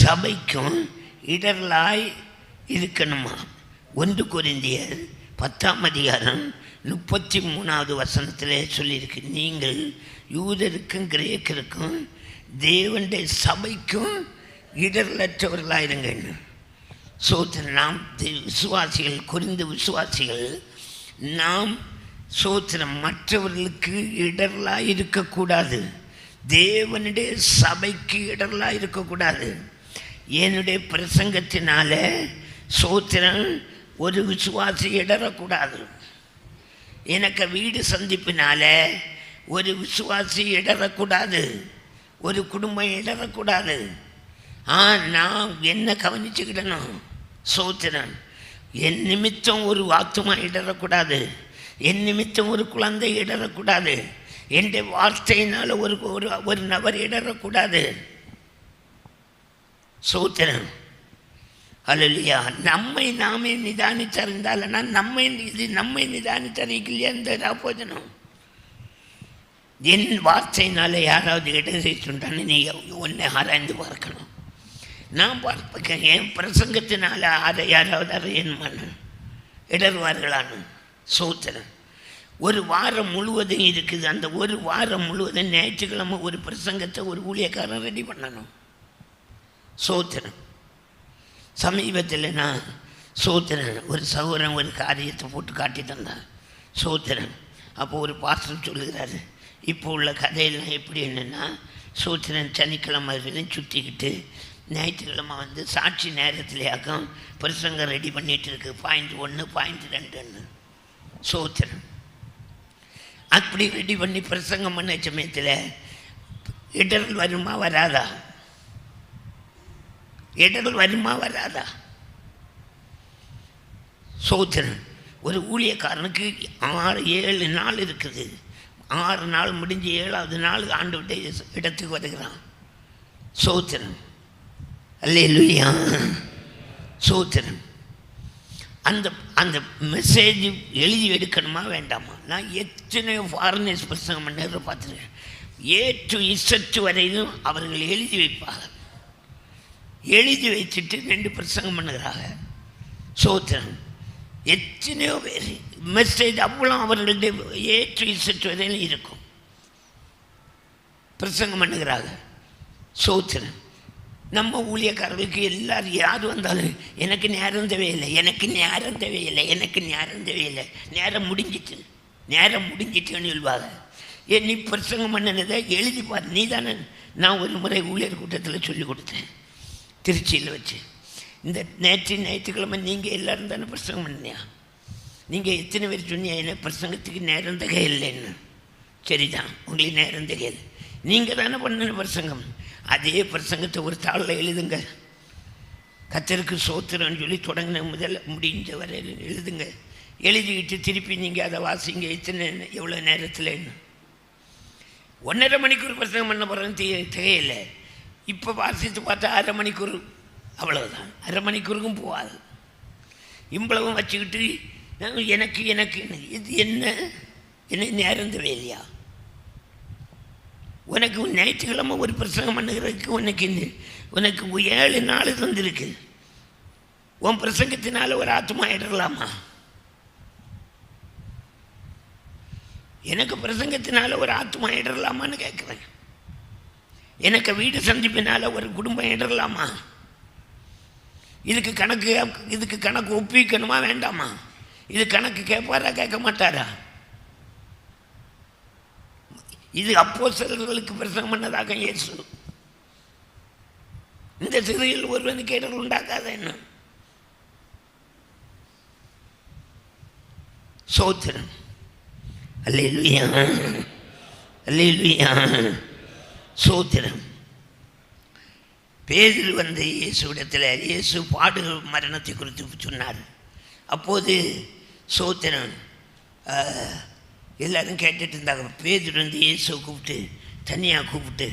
A: சபைக்கும் இடரலாய் இருக்கணுமா. 1 கொரிந்தியர் 10:33 சொல்லியிருக்கு, நீங்கள் யூதருக்கும் கிரேக்கருக்கும் தேவனுடைய சபைக்கும் இடரலற்றவர்களாயிருங்க. சோத்திரம். நாம் விசுவாசிகள், கொரிந்து விசுவாசிகள், நாம் சோத்திரம் மற்றவர்களுக்கு இடரலாக இருக்கக்கூடாது. தேவனுடைய சபைக்கு இடரலாக இருக்கக்கூடாது. என்னுடைய பிரசங்கத்தினால சோத்திரம் ஒரு விசுவாசி இடரக்கூடாது. எனக்கு வீடு சந்திப்பினால ஒரு விசுவாசி இடரக்கூடாது. ஒரு குடும்பம் இடரக்கூடாது. நான் என்ன கவனிச்சுக்கிடணும்? சோத்திரம். என் நிமித்தம் ஒரு ஆத்துமா இடரக்கூடாது. என் நிமித்தம் ஒரு குழந்தை இடரக்கூடாது. என் வார்த்தையினால் ஒரு நபர் இடரக்கூடாது. சோத்திரம். அல்லேலூயா. நம்மை நாமே நிதானித்தறிந்தாலனா நம்மை நிதானித்தறிக்கலையா இந்த ராபோஜனம். என் வார்த்தையினால யாராவது இடரைச்சுட்டான்னு நீ ஒன்றை ஆராய்ந்து பார்க்கணும். நான் பார்ப்பேன் என் பிரசங்கத்தினால யாராவது அறையன் இடர்வார்களானு. சோத்திரம். ஒரு வாரம் முழுவதும் இருக்குது. அந்த ஒரு வாரம் முழுவதும் ஞாயிற்றுக்கிழமை ஒரு பிரசங்கத்தை ஒரு ஊழியக்காரன் ரெடி பண்ணணும். சோத்திரம். சமீபத்தில் நான் சோத்திரன் ஒரு சகோதரன் ஒரு காரியத்தை போட்டு காட்டி தந்தான். சோத்திரம். அப்போ ஒரு பாஸ்டர் சொல்லுகிறாரு, இப்போ உள்ள கதையெல்லாம் எப்படி என்னென்னா, சோத்திரன் சனிக்கிழமை வரையும் சுற்றிக்கிட்டு ஞாயிற்றுக்கிழமை வந்து சாட்சி நேரத்திலேயாக்கும் பிரசங்கம் ரெடி பண்ணிகிட்டு இருக்கு. பாயிண்ட் 1 பாயிண்ட் 2ன்னு சோத்திரம். அப்படி ரெடி பண்ணி பிரசங்கம் பண்ண சமயத்தில் இடர்கள் வருமா வராதா? இடர்கள் வருமா வராதா? சோத்திரம். ஒரு ஊழியக்காரனுக்கு 6-7 நாள் இருக்குது. 6 நாள் முடிஞ்சு 7வது நாள் ஆண்டவருடைய இடத்துக்கு வருகிறான். சோத்திரம். அல்லேலூயா. சோத்திரம். அந்த அந்த மெசேஜ் எழுதி எடுக்கணுமா வேண்டாமா? நான் எத்தனையோ ஃபாரினர்ஸ் பிரசங்கம் பண்ண பார்த்துருக்கேன். A to Z வரையிலும் அவர்கள் எழுதி வைப்பாங்க. எழுதி வச்சுட்டு 2 பிரசங்கம் பண்ணுகிறாங்க. சோத்திரம். எத்தனையோ பேர் மெசேஜ் அவ்வளோ அவர்களுடைய A to Z வரையிலும் இருக்கும். பிரசங்கம் பண்ணுகிறாங்க. சோத்திரம். நம்ம ஊழியக்காரர்களுக்கு எல்லாரும் யார் வந்தாலும் எனக்கு நேரம் தேவையில்லை, எனக்கு நேரம் தேவையில்லை, எனக்கு நேரம் தேவையில்லை, நேரம் முடிஞ்சிட்டுன்னு சொல்வாங்க. நீ பிரசங்கம் பண்ணினதை எழுதி பாரு. நீ தானே. நான் ஒரு முறை ஊழியர் கூட்டத்தில் சொல்லி கொடுத்தேன் திருச்சியில் வச்சு. இந்த ஞாயிற்றுக்கிழமை நீங்கள் எல்லோரும் தானே பிரசங்கம் பண்ணியா? நீங்கள் எத்தனை பேர் சொன்னியா என்ன பிரசங்கத்துக்கு நேரம் தகை இல்லைன்னு? சரிதான், உங்களுக்கு நேரம் தகையில் நீங்கள் தானே பண்ண பிரசங்கம். அதே பிரசங்கத்தை ஒரு தாளில் எழுதுங்க. கர்த்தருக்கு சோத்திரம்னு சொல்லி தொடங்கின முதல்ல முடிஞ்ச வரை எழுதுங்க. எழுதிக்கிட்டு திருப்பி நீங்கள் அதை வாசிங்க. எவ்வளோ நேரத்தில்ன்னு 1.5 மணிக்கூர் பிரசங்கம் பண்ண போகிறேன்னு திகையில்லை. இப்போ வாசித்து பார்த்தா 1/2 மணிக்கூர், அவ்வளோதான். 1/2 மணிக்கூருக்கும் போகாது. இவ்வளவும் வச்சுக்கிட்டு எனக்கு இது என்ன நேரம் தேவையில்லையா? உனக்கு ஞாயிற்றுக்கிழமை ஒரு பிரசங்கம் பண்ணுகிறதுக்கு உனக்கு 7 நாள் தந்திருக்கு. உன் பிரசங்கத்தினால ஒரு ஆத்மா இடலாமா? எனக்கு பிரசங்கத்தினால ஒரு ஆத்மா இடலாமான்னு கேட்குறேன். எனக்கு வீடு சந்திப்பினால ஒரு குடும்பம் இடலாமா? இதுக்கு கணக்கு ஒப்பிக்கணுமா வேண்டாமா? இது கணக்கு கேட்பாரா கேட்க மாட்டாரா? இது அப்போஸ்தலர்களுக்கு பிரசங்கம் பண்ணதாக இயேசு. இந்த சிறையில் ஒருவனுக்கு இடர்கள் உண்டாக்காத என்ன? சோத்திரம். அல்லேலூயா, அல்லேலூயா. சோத்திரம். பேதுரு வந்து இயேசுவிடத்தில் இயேசு பாடுகள் மரணத்தை குறித்து சொன்னார். அப்போது சோத்திரம் எல்லோரும் கேட்டுட்டு இருந்தாங்க. பேதுரு வந்து இயேசுவை கூப்பிட்டு தனியாக கூப்பிட்டு,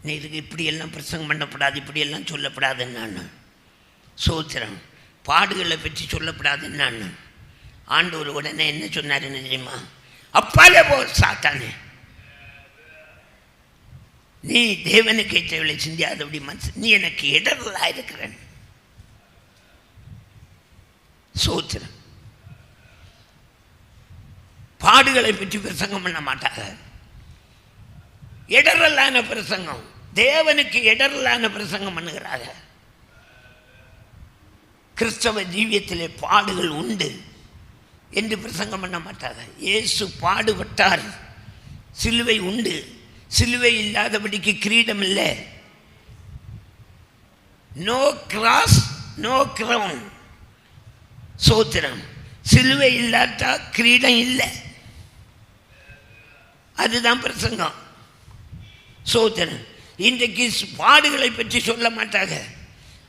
A: நீ இதுக்கு இப்படியெல்லாம் பிரசங்கம் பண்ணப்படாது, இப்படியெல்லாம் சொல்லப்படாது என்னான்னு. சோத்திரம். பாடுகளை பற்றி சொல்லப்படாது என்னான்னு. ஆண்டவர் உடனே என்ன சொன்னாருன்னு தெரியுமா? அப்பாலே போ சாத்தானே, நீ தேவனுக்கு ஏற்றவளை சிந்தியாதபடி நீ எனக்கு இடர்களாக இருக்கிறேன். சோத்திரம். பாடுகளை பற்றி பிரசங்கம் பண்ண மாட்டாங்க. இடரலான பிரசங்கம், தேவனுக்கு இடரலான பிரசங்கம் பண்ணுகிறாங்க. கிறிஸ்தவ ஜீவியத்திலே பாடுகள் உண்டு என்று பிரசங்கம் பண்ண மாட்டாங்க. இயேசு பாடுபட்டார், சிலுவை உண்டு, சிலுவை இல்லாதபடிக்கு கிரீடம் இல்லை. No cross no crown. சோத்திரம். சிலுவை இல்லாட்டா கிரீடம் இல்லை. அதுதான் பிரசங்கம். சோத்திரம். இன்றைக்கு பாடுகளை பற்றி சொல்ல மாட்டாங்க.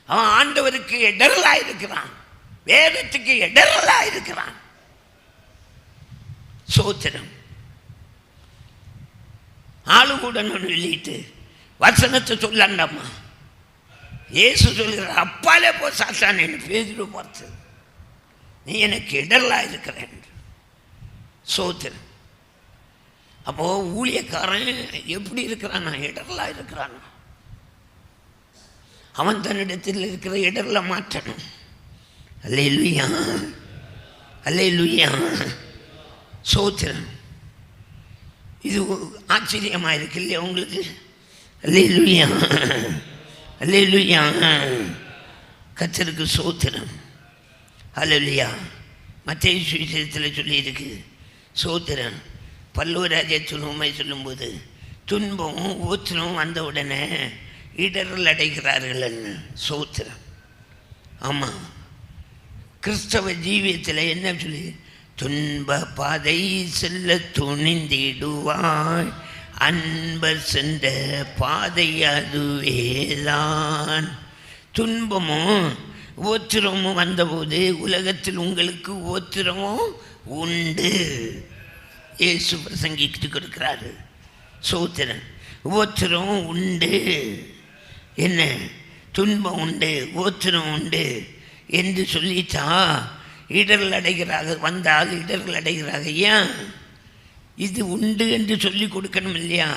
A: அவன் ஆண்டவருக்கு இடரலா இருக்கிறான், வேதத்துக்கு இடரலா இருக்கிறான். சோத்திரம். ஆளுகூடன்னு சொல்லிட்டு வசனத்தை சொல்லாண்டாமா? இயேசு சொல்கிறார், அப்பாலே போ சாத்தானே, பேதுரு பார்த்து, நீ எனக்கு இடரலா இருக்கிறேன். சோத்திரம். அப்போ ஊழியக்காரன் எப்படி இருக்கிறானா? இடரலா இருக்கிறானா? அவன் தன்னிடத்தில் இருக்கிற இடரலை மாற்றணும். அல்லேலூயா, அல்லேலூயா. சோத்திரம். இது ஆச்சரியமாக இருக்கு இல்லையா உங்களுக்கு? அல்லேலூயா, அல்லேலூயா. கர்த்தருக்கு சோத்திரம். அல்லேலூயா. மத்தேயு சுவிசேஷத்தில் சொல்லியிருக்கு, சோத்திரம். பல்லவராஜ சுலமை சொல்லும்போது துன்பமும் ஊற்றலும் வந்த உடனே இடர்கள் அடைகிறார்கள்னு. சோத்திரம். ஆமாம், கிறிஸ்தவ ஜீவியத்தில் என்ன சொல்லி, துன்ப பாதை செல்ல துணிந்திடுவாய், அன்பர் சென்ற பாதை அதுவேதான். துன்பமும் ஓத்திரமும் வந்தபோது உலகத்தில் உங்களுக்கு ஓத்திரமும் உண்டு. இயேசு பிரசங்கிட்டு கொடுக்கிறாரு. சோத்திரன். ஓத்திரம் உண்டு. என்ன? துன்பம் உண்டு, ஓத்திரம் உண்டு என்று சொல்லிட்டா இடர்கள் அடைகிறாக வந்தால் இடர்கள் அடைகிறாக. ஏன்? இது உண்டு என்று சொல்லி கொடுக்கணும் இல்லையா?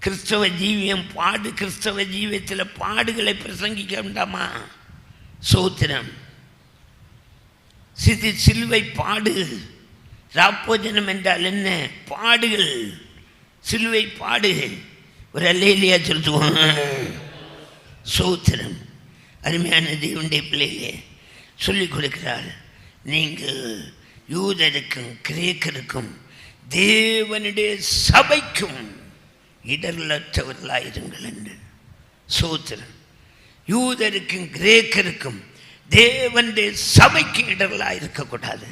A: கிறிஸ்தவ ஜீவியம் பாடு. கிறிஸ்தவ ஜீவியத்தில் பாடுகளை பிரசங்கிக்க வேண்டாமா? சோத்திரம். சிலுவை பாடு. ராப்போஜனம் என்றால் என்ன? பாடுகள். சிலுவை பாடு. ஒரு அல்லேலியா சொல்லுவோம். சோத்திரம். அருமையான தேவனுடைய பிள்ளைகளே, சொல்லிக் கொடுக்கிறார். நீங்கள் யூதருக்கும் கிரேக்கருக்கும் தேவனுடைய சபைக்கும் இடர்களற்றவர்களாயிருங்கள் என்று. சோத்திரம். யூதருக்கும் கிரேக்கருக்கும் தேவனுடைய சபைக்கு இடர்களாக இருக்கக்கூடாது.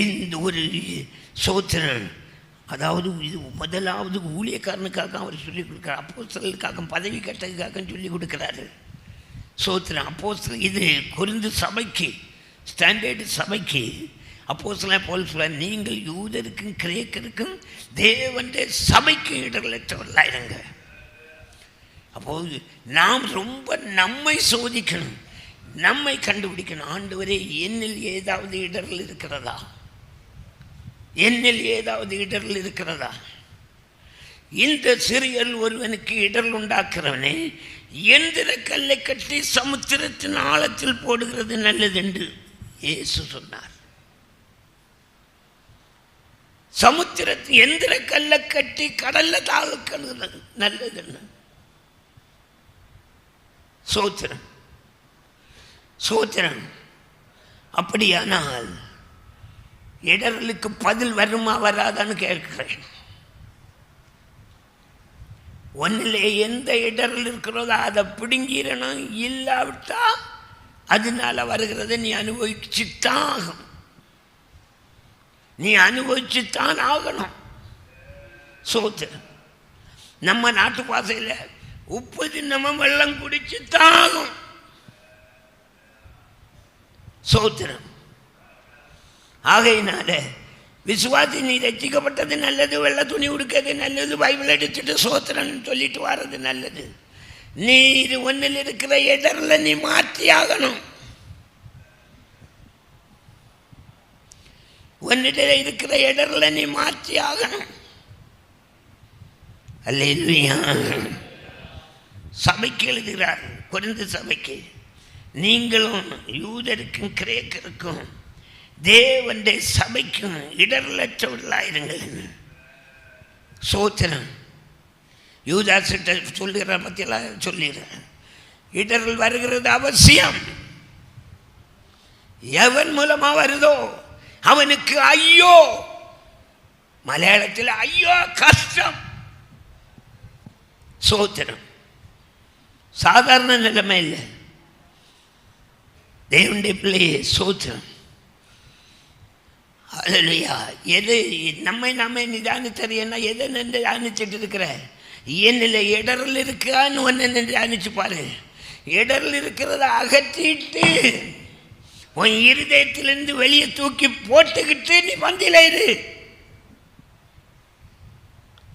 A: இந்த ஒரு சோத்திரன். அதாவது இது முதலாவது ஊழியக்காரனுக்காக அவர் சொல்லிக் கொடுக்குறார். அப்போஸ்தலனுக்காக பதவி கட்டதுக்காக சொல்லிக் கொடுக்குறாரு. சோத்திரன். அப்போஸ்தலன் இது கொரிந்து சபைக்கு, ஸ்டாண்டர்டு சபைக்கு அப்போஸ்தலன் பவுல் சொல்றார், நீங்கள் யூதருக்கும் கிரேக்கருக்கும் தேவனுடைய சபைக்கு இடர்களற்றவர்களாக இருங்க. அப்போது நாம் ரொம்ப நம்மை சோதிக்கணும், நம்மை கண்டுபிடிக்கணும். ஆண்டவரே, என்னில் ஏதாவது இடர்கள் இருக்கிறதா? என்னில் ஏதாவது இடர்கள் இருக்கிறதா? இந்த சிறியல் ஒருவனுக்கு இடர்கள் உண்டாக்குறவனே, எந்திர கல்லை கட்டி சமுத்திரத்தின் ஆழத்தில் போடுகிறது நல்லது என்று இயேசு சொன்னார். சமுத்திரத்தில் எந்திர கல்லை கட்டி கடல்ல தாழ்க்கிறது நல்லது. சோத்திரம். சோத்திரம். அப்படியானால் இடர்களுக்கு பதில் வருமா வராதான்னு கேட்கிறேன். ஒன்னிலே எந்த இடர்கள் இருக்கிறதோ அதை பிடுங்கிடணும். இல்லாவிட்டா அதனால வருகிறத நீ அனுபவிச்சுத்தான் ஆகணும். நீ அனுபவிச்சுத்தான் ஆகணும். சோத்திரம். நம்ம நாட்டு பாசையில் உப்பு தின்னமும் வெள்ளம் குடிச்சுத்தான் ஆகும். சோத்திரம். ஆகையினால விசுவாசி நீ ரட்சிக்கப்பட்டது நல்லது, வெள்ளை துணி உடுக்கிறது நல்லது, பைபிள் எடுத்துட்டு சோத்திரன் சொல்லிட்டு வர்றது நல்லது. நீ இது ஒன்றில் இருக்கிற இடர்ல நீ மாற்றி ஆகணும். ஒன்னிட இருக்கிற இடர்ல நீ மாற்றி ஆகணும். அல்லேலூயா. சபைக்கு எழுதுகிறார், கொரிந்து சபைக்கு, நீங்களும் யூதருக்கும் கிரேக்கருக்கும் தேவனுடைய சபைக்கும் இடர்களற்றவர்களாயிருங்கள். சோத்திரம். யூதாசிட்ட சொல்லுகிற பற்றியெல்லாம் சொல்லுகிறார். இடர்கள் வருகிறது அவசியம். எவன் மூலமா வருதோ அவனுக்கு ஐயோ. மலையாளத்தில் ஐயோ கஷ்டம். சோத்திரம். சாதாரண நிலைமை இல்லை. தேவனுடைய பிள்ளையே, சோத்திரம். அல்லேலூயா. எது நம்மை நாமே நிதானித்தறியன்னா எதை நின்று தியானிச்சுட்டு இருக்கிற? என்னில் இடர்கள் இருக்கான்னு ஒன்று நின்று தியானிச்சு பாரு. இடர்கள் இருக்கிறத அகற்றிட்டு உன் இருதயத்திலிருந்து வெளியே தூக்கி போட்டுக்கிட்டு நீ பந்தியில இரு.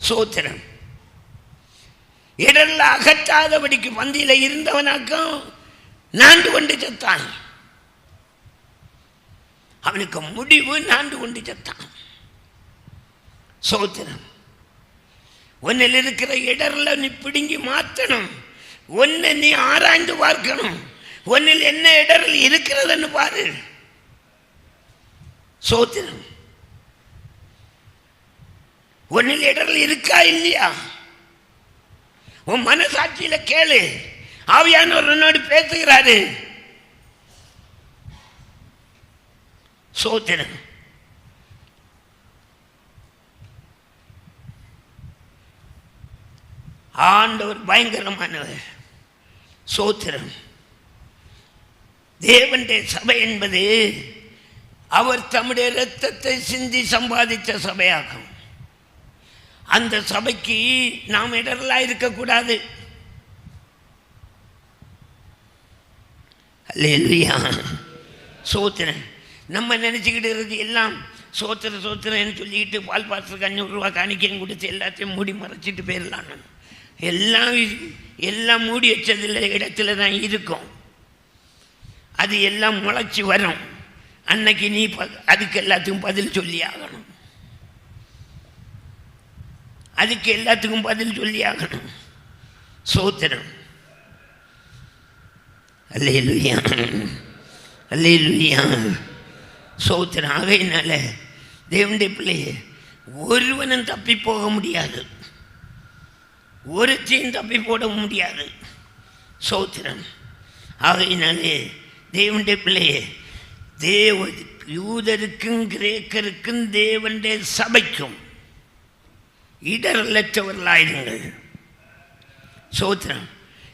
A: சோத்திரம். இடர்ல அகற்றாதபடிக்கு பந்தியில இருந்தவனாக்கும் நாண்டு கொண்டு செத்தான். அவனுக்கு முடிவு நாண்டு கொண்டு செத்தான். சோத்திரம். ஒன்னில் இருக்கிற இடர்ல நீ பிடுங்கி மாற்றணும். ஒன்னை நீ ஆராய்ந்து பார்க்கணும். ஒன்னில் என்ன இடர்கள் இருக்கிறதுன்னு பாரு. சோத்திரம். ஒன்னில் இடர்கள் இருக்கா இல்லையா? உன் மனசாட்சியில கேளு. ஆவியானவர் என்னோடு பேசுகிறாரு. சோத்திரம். ஆண்டவர் பயங்கரமானவர். சோத்திரம். தேவனுடைய சபை என்பது அவர் தம்முடைய இரத்தத்தை சிந்தி சம்பாதித்த சபையாகும். அந்த சபைக்கு நாம் இடரலாக இருக்கக்கூடாது. அல்லேலூயா. சோத்திரம். நம்ம நினச்சிக்கிட்டு இருக்கிறது எல்லாம் சோத்திரன்னு சொல்லிக்கிட்டு பால் பாத்திரக்கு 500 ரூபா காணிக்கையும் கொடுத்து எல்லாத்தையும் மூடி மறைச்சிட்டு போயிடலாம். எல்லாம் மூடி வச்சதில் இடத்துல தான் இருக்கும். அது எல்லாம் முளைச்சி வரும். அன்னைக்கு நீ அதுக்கு எல்லாத்துக்கும் பதில் சொல்லி ஆகணும். அதுக்கு எல்லாத்துக்கும் பதில் சொல்லி ஆகணும். சோத்திரம். அல்லேலூயா, அல்லேலூயா. சோத்திரம். ஆகையினால தேவனுடைய பிள்ளையே, ஒருவனும் தப்பி போக முடியாது, ஒருத்தையும் தப்பி போட முடியாது. சோத்திரம். ஆகையினாலே தேவனுடைய பிள்ளையே, யூதருக்கும் கிரேக்கருக்கும் தேவனுடைய சபைக்கும் இடரலற்றவர்களாயிருங்கள். சோத்திரம்.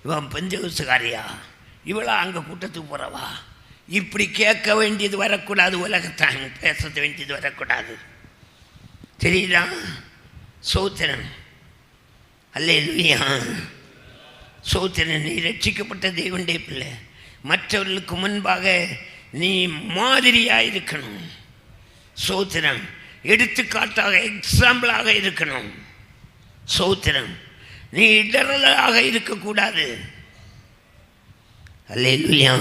A: இவன் பெந்தேகோஸ்துக்காரியா, இவளா அங்கே கூட்டத்துக்கு போகிறவா, இப்படி கேட்க வேண்டியது வரக்கூடாது. உலகத்தான் பேச வேண்டியது வரக்கூடாது. தெரியுதா? சோத்திரம். அல்லேலூயா. சோத்திரம். நீ ரட்சிக்கப்பட்ட தேவனுடைய பிள்ளை. மற்றவர்களுக்கு முன்பாக நீ மாதிரியாக இருக்கணும். சோத்திரம். எடுத்துக்காட்டாக, எக்ஸாம்பிளாக இருக்கணும். சோத்திரம். நீ இடரலாக இருக்கக்கூடாது. அல்லேலூயா,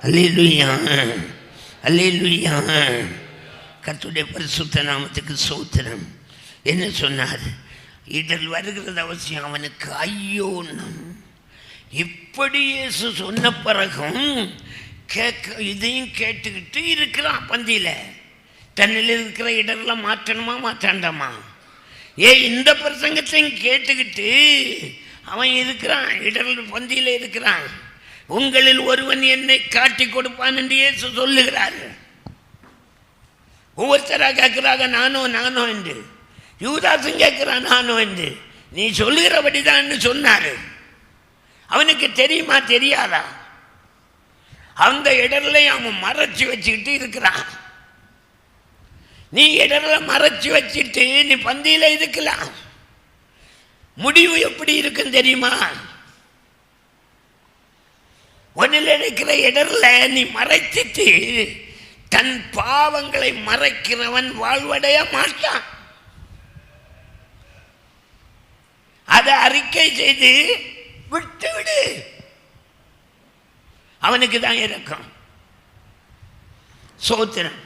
A: அல்லேலூயா, அல்லேலூயா. கர்த்தருடைய பரிசுத்த நாமத்துக்கு சோத்திரம். என்ன சொன்னார்? இடர் வருகிறது அவசியம். அவனுக்கு ஐயோன்னு இப்படி இயேசு சொன்ன பிறகும் இதையும் கேட்டுக்கிட்டு இருக்கிறான். பந்தியில் தன்னில் இருக்கிற இடர்லாம் மாற்றணுமா மாற்றாண்டாமா? இந்த பிரசங்கத்தையும் கேட்டுக்கிட்டு அவன் இருக்கிறான், இடர் பந்தியில் இருக்கிறான். உங்களில் ஒருவன் என்னை காட்டி கொடுப்பான் என்று இயேசு சொல்லுகிறார். ஒவ்வொருத்தராக கேட்கிறாங்க நானோ என்று. யூதாசும் கேட்கிறான் நானோ என்று. நீ சொல்லுகிறபடிதான் சொன்னாரு. அவனுக்கு தெரியுமா தெரியாதா? அந்த இடர்லையும் அவன் மறைச்சி வச்சுக்கிட்டு இருக்கிறான். நீ இடர்ல மறைச்சி வச்சுட்டு நீ பந்தியில இருக்கலாம். முடிவு எப்படி இருக்கும் தெரியுமா? ஒன்னில் இருக்கிற இடர்ல நீ மறைச்சிட்டு தன் பாவங்களை மறைக்கிறவன் வாழ்வடைய மாட்டான். அதை அறிக்கை செய்து விட்டுவிடு. அவனுக்கு தான் இறக்கம். சோத்திரம்.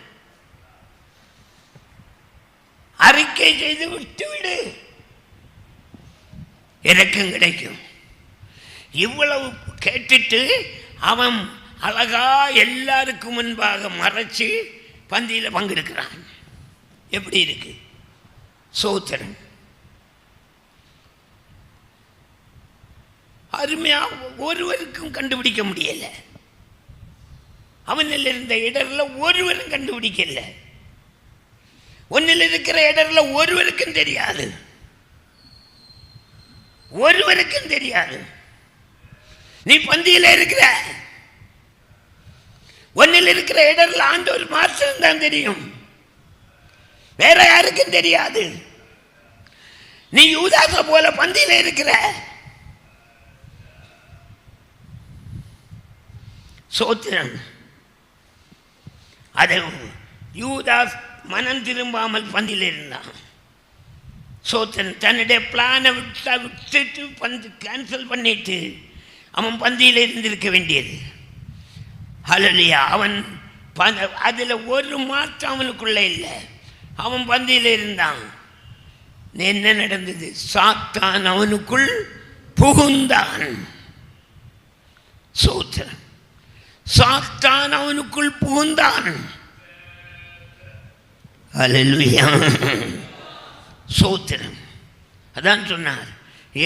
A: அறிக்கை செய்து விட்டுவிடு, இறக்கம் கிடைக்கும். இவ்வளவு கேட்டுட்டு அவன் அழகா எல்லாருக்கும் முன்பாக மறைச்சு பந்தியில் பங்கெடுக்கிறான். எப்படி இருக்கு? சோத்திரம். அருமையா ஒருவருக்கும் கண்டுபிடிக்க முடியல. அவனில் இருந்த இடர்ல ஒருவரும் கண்டுபிடிக்கல. ஒன்னில் இருக்கிற இடர்ல ஒருவருக்கும் தெரியாது, ஒருவருக்கும் தெரியாது. நீ பந்தியில் இருக்கிற ஒன்னில் இருக்கிற இடர்ல ஆண்டவர் மாத்திரம் தான் தெரியும், வேற யாருக்கும் தெரியாது. நீ யூதாச போல பந்தியில் இருக்கிற. சோத்திரம். அதை யூதாஸ் மனம் திரும்பாமல் பந்தியில் இருந்தான். சோத்திரன். தன்னுடைய பிளானை விட்டுட்டு பந்து கேன்சல் பண்ணிட்டு அவன் பந்தியில் இருந்திருக்க வேண்டியது. ஹல்லேலூயா. அவன் அதில் ஒரு மாற்றம் அவனுக்குள்ள இல்லை. அவன் பந்தியில் இருந்தான். என்ன நடந்தது? சாத்தான் அவனுக்குள் புகுந்தான். சோத்திரம். சாத்தான் அவனுக்குள் புகுந்தான். ஹல்லேலூயா. சோத்திரம். அதான் சொன்னார்,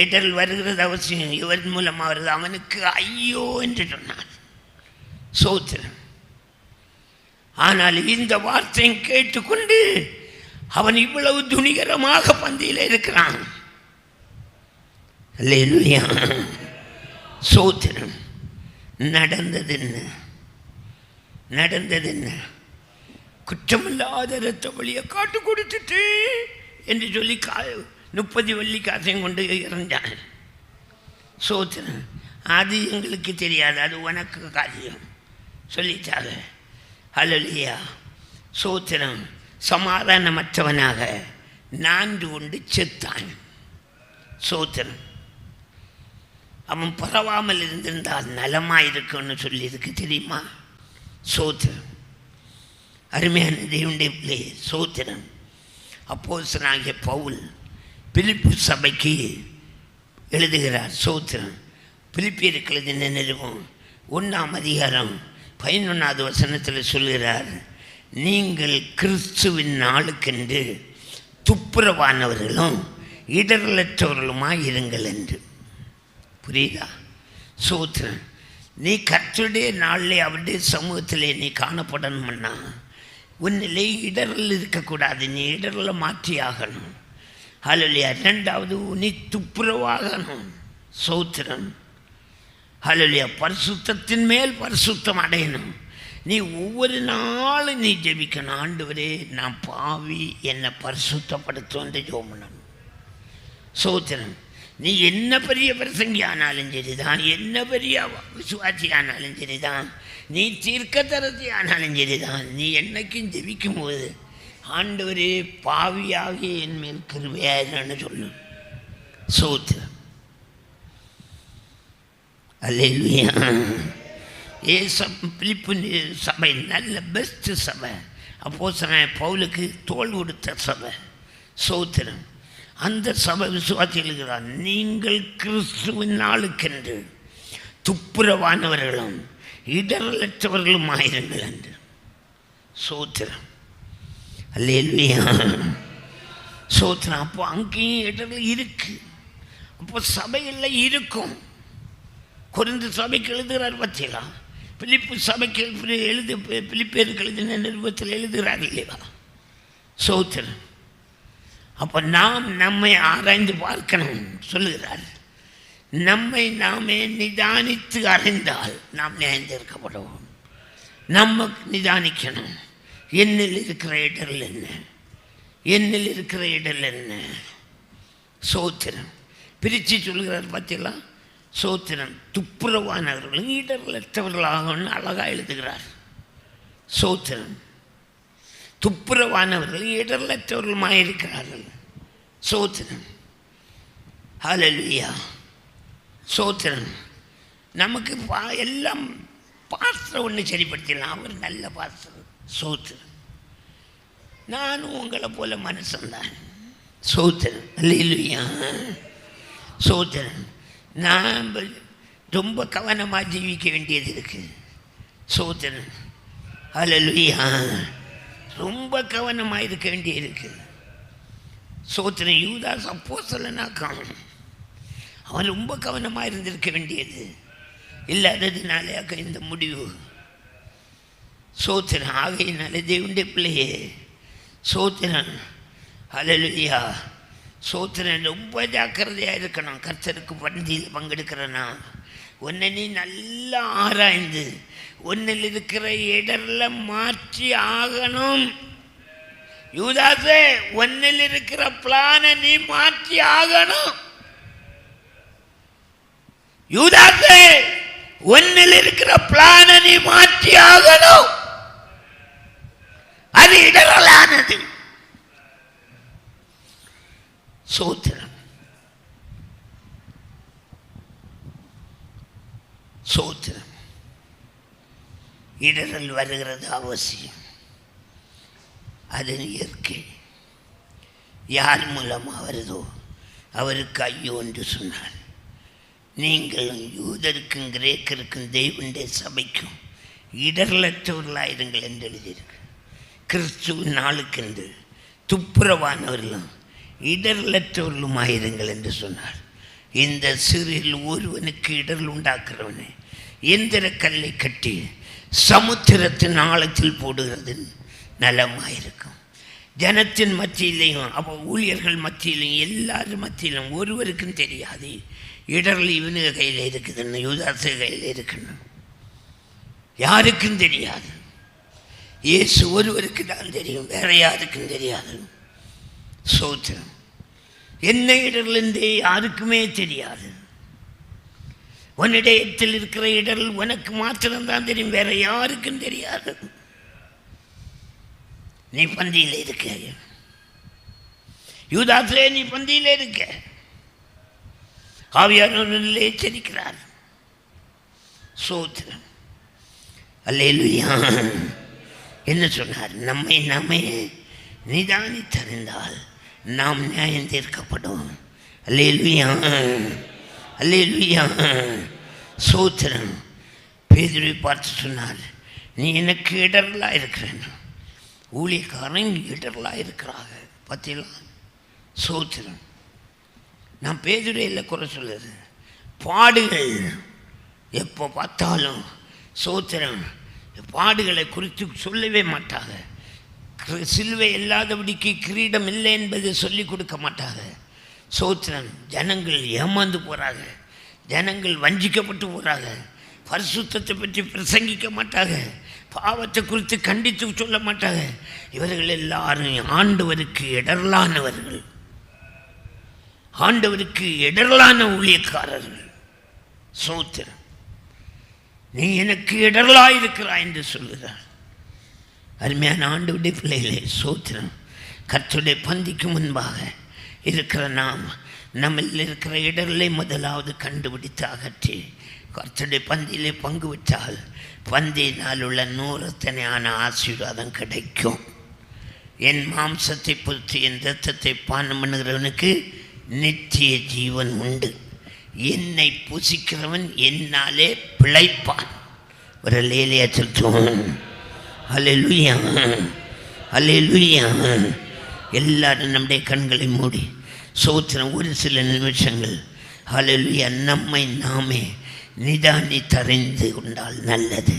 A: இடர் வருகிறது அவசியம், இவர் மூலமாக வருது, அவனுக்கு ஐயோ என்று சொன்னார். சோத்திரம். ஆனால் இந்த வார்த்தையை கேட்டுக்கொண்டு அவன் இவ்வளவு துணிகரமாக பந்தியில் இருக்கிறான். அல்லேலூயா. சோத்திரம். நடந்தது என்ன? குற்றமில்லாத இரத்த வழியை காட்டு கொடுத்துட்டு என்று சொல்லி 30 வெள்ளி காசையும் கொண்டு இறந்தான். சோத்திரம். அது எங்களுக்கு தெரியாது, அது உனக்கு காரியம் சொல்லிட்டாங்க. அல்லேலூயா. சோத்திரம். சமாதானமற்றவனாக 4 கொண்டு செத்தான். சோத்திரம். அவன் பரவாமல் இருந்திருந்தால் நலமாயிருக்குன்னு சொல்லியிருக்கு தெரியுமா? சோத்திரம். அருமையான தேவனுடைய பிள்ளை. சோத்திரம். அப்போஸ்தலனாகிய பவுல் பிலிப்பு சபைக்கு எழுதுகிறார். சோத்திரம். பிலிப்பியருக்கு எழுதின நிருபம் 1ஆம் அதிகாரம் 11வது வசனத்தில் சொல்கிறார், நீங்கள் கிறிஸ்துவின் நாளுக்கென்று துப்புரவானவர்களும் இடரலற்றவர்களுமாய் இருங்கள் என்று. புரியுதா? சோத்திரம். நீ கர்த்தருடைய நாளிலே அவருடைய சமூகத்திலே நீ காணப்படணும்னா உன்னிலே இடரல் இருக்கக்கூடாது. நீ இடரலை மாற்றி ஆகணும். அல்லேலூயா. 2வது நீ துப்புரவாகணும். சோத்திரம். அல்லேலூயா. பரிசுத்தத்தின் மேல் பரிசுத்தம் அடையணும். நீ ஒவ்வொரு நாளும் நீ ஜெபிக்கணும், ஆண்டவரே நான் பாவி, என்னை பரிசுத்தப்படுத்தும் என்று ஜெபம் பண்ணணும். சோத்திரம். நீ என்ன பெரிய பிரசங்கி ஆனாலும் சரிதான், என்ன பெரிய விசுவாசி ஆனாலும் சரிதான், நீ தீர்க்கதரிசி ஆனாலும் சரிதான், நீ என்னைக்கும் ஜெபிக்கும் போது ஆண்டவரே பாவியாகி என் மேல் கிருபையாயிரன்னு சொல்லணும். சோத்திரம். அல்லேலூயா. பிலிப்பு சபை நல்ல பெஸ்ட் சபை. அப்போஸ்தலனாகிய பவுலுக்கு தோள் கொடுத்த சபை. சோத்திரம். அந்த சபை விசுவாசிகளுக்கிறார், நீங்கள் கிறிஸ்துவின் நாளுக்கென்று துப்புரவானவர்களும் இடரலற்றவர்களுமாயிருங்கள் என்று. சோத்திரம். அல்லேலூயா. சோத்திரம். அப்போ அங்கேயும் இடர்கள் இருக்கு. அப்போ சபையில் இருக்கும். கொரிந்து சபைக்கு எழுதுகிறார் பற்றியா? பிலிப்பு சபைக்கு பிலிப்பியருக்கு எழுதின நிருபத்தில் எழுதுகிறார் இல்லையா? சோத்திரம். அப்போ நாம் நம்மை ஆராய்ந்து பார்க்கணும் சொல்லுகிறார். நம்மை நாமே நிதானித்து அறிந்தால் நாம் நியாயந்திருக்கப்படுவோம். நம்ம நிதானிக்கணும். என்னில் இருக்கிற இடர்கள் என்ன, என்னில் இருக்கிற இடர்கள் என்ன. சோத்திரம். பிரித்து சொல்கிறார் பார்த்தீங்களா? சோத்திரம். துப்புரவானவர்களும் இடரலற்றவர்களாகன்னு அழகாக எழுதுகிறார். சோத்திரம். துப்புரவானவர்கள் இடரலற்றவர்களுமாய் இருக்கிறார்கள். சோத்திரம். ஹல்லேலூயா. சோத்திரம். நமக்கு எல்லாம் பாஸ்டர் ஒன்று சரிப்படுத்திடலாம், அவர் நல்ல பாஸ்டர். சோத்திரம். நானும் உங்களை போல மனுஷன்தான். சோத்திரம். ஹல்லேலூயா. சோத்திரம். நாம் ரொம்ப கவனமாக ஜீவிக்க வேண்டியது இருக்குது. சோத்திரம். ஹல்லேலூயா. ரொம்ப கவனமாக இருக்க வேண்டியிருக்கு. சோத்திரம். யூதாஸ் அப்போஸ்தலனாக்கான், அவன் ரொம்ப கவனமாக இருந்திருக்க வேண்டியது. இல்லாததுனாலே இந்த முடிவு. சோத்திரம். ஆகையினாலே தேவனுடைய பிள்ளையே சோத்திரம். ஹல்லேலூயா. சோத்திரம். ரொம்ப ஜாக்கிரதையாக இருக்கணும். கர்த்தருக்கு பந்தியில் பங்கெடுக்கிறனா உன்னை நீ நல்லா ஆராய்ந்து உன்னில் இருக்கிற இடர்ல மாற்றி ஆகணும். யூதாசே, உன்னில் இருக்கிற பிளானை நீ மாற்றி ஆகணும். யூதாசே, உன்னில் இருக்கிற பிளானை நீ மாற்றி ஆகணும். அது இடரலானது. சோத்திரம். சோத்திரம். இடரல் வருகிறது அவசியம். அது இயற்கை. யார் மூலமாக வருதோ அவருக்கு ஐயோ என்று சொன்னார். நீங்கள் யூதருக்கும் கிரேக்கருக்கும் தேவனுடைய சபைக்கும் இடரலற்றவர்களாயிருங்கள் என்று எழுதியிருக்கு. கிறிஸ்துவின் நாளுக்கென்று துப்புரவானவர்களும் இடரலற்றவர்களுமாயிருங்கள் என்று சொன்னார். இந்த சிறில் ஒருவனுக்கு இடரல் உண்டாக்குறவனை எந்திர கல்லை கட்டி சமுத்திரத்தின் ஆழத்தில் போடுகிறது நலமாயிருக்கும். ஜனத்தின் மத்தியிலையும் அப்போ ஊழியர்கள் மத்தியிலையும் எல்லாரும் மத்தியிலும் ஒருவருக்கும் தெரியாது இடர்கள் இவனுக்கு கையில் இருக்குதுன்னு, யூதாசு கையில் இருக்குன்னு யாருக்கும் தெரியாது. இயேசு ஒருவருக்கு தான் தெரியும், வேற யாருக்கும் தெரியாது. சோத்திரம். என்ன இடர்கள் என்றே யாருக்குமே தெரியாது. உன்னிடத்தில் இருக்கிற இடர்கள் உனக்கு மாத்திரம்தான் தெரியும், வேற யாருக்கும் தெரியாது. நீ பந்தியில் இருக்க, யூதாசிலே நீ பந்தியில் இருக்க. ஆவியானவரிலே எச்சரிக்கிறார். சோத்திரம். அல்லேலூயா. என்ன சொன்னார்? நம்மை நிதானித்தறிந்தால் நாம் நியாயம் தீர்க்கப்படும். அல்லேலூயா, அல்லேலூயா. சோத்திரம். பேதுருவை பார்த்து சொன்னார், நீ எனக்கு இடர்களாக இருக்கிறேன். ஊழியக்காரன் இடர்களாக இருக்கிறாங்க பார்த்தீங்களா? சோத்திரம். நான் பேதுரையில் குறை சொல்லுது, பாடுகள் எப்போ பார்த்தாலும் சோத்திரம் பாடுகளை குறித்து சொல்லவே மாட்டாங்க. சிலுவை இல்லாதபடிக்கு கிரீடம் இல்லை என்பதை சொல்லிக் கொடுக்க மாட்டாங்க. சோத்திரம். ஜனங்கள் ஏமாந்து போகிறாங்க, ஜனங்கள் வஞ்சிக்கப்பட்டு போகிறாங்க. பரிசுத்தத்தை பற்றி பிரசங்கிக்க மாட்டாங்க, பாவத்தை குறித்து கண்டித்து சொல்ல மாட்டாங்க. இவர்கள் எல்லாரும் ஆண்டவருக்கு இடரலானவர்கள், ஆண்டவருக்கு இடரலான ஊழியக்காரர்கள். சோத்திரம். நீ எனக்கு இடரலாயிருக்கிறாய் என்று சொல்கிறார். அருமையான ஆண்டவருடைய பிள்ளைகளே, சோத்திரம். கர்த்தருடைய பந்திக்கு முன்பாக இருக்கிற நாம் நம்மில் இருக்கிற இடர்களை முதலாவது கண்டுபிடித்து அகற்றி கர்த்தருடைய பந்தியிலே பங்கு வச்சால் பந்தியினால் உள்ள 100 ஆசீர்வாதம் கிடைக்கும். என் மாம்சத்தை பொறுத்து என் இரத்தத்தை பானம் பண்ணுகிறவனுக்கு நித்திய ஜீவன் உண்டு. என்னை புசிக்கிறவன் என்னாலே பிழைப்பான். ஒரு லேலியா சொல்லுவோம். அல்லேலூயா, அல்லேலூயா. எல்லாரும் நம்முடைய கண்களை மூடி சோத்திரம் ஒரு சில நிமிஷங்கள் அல்லேலூயா நம்மை நாமே நிதானித்தறிந்து கொண்டால் நல்லது.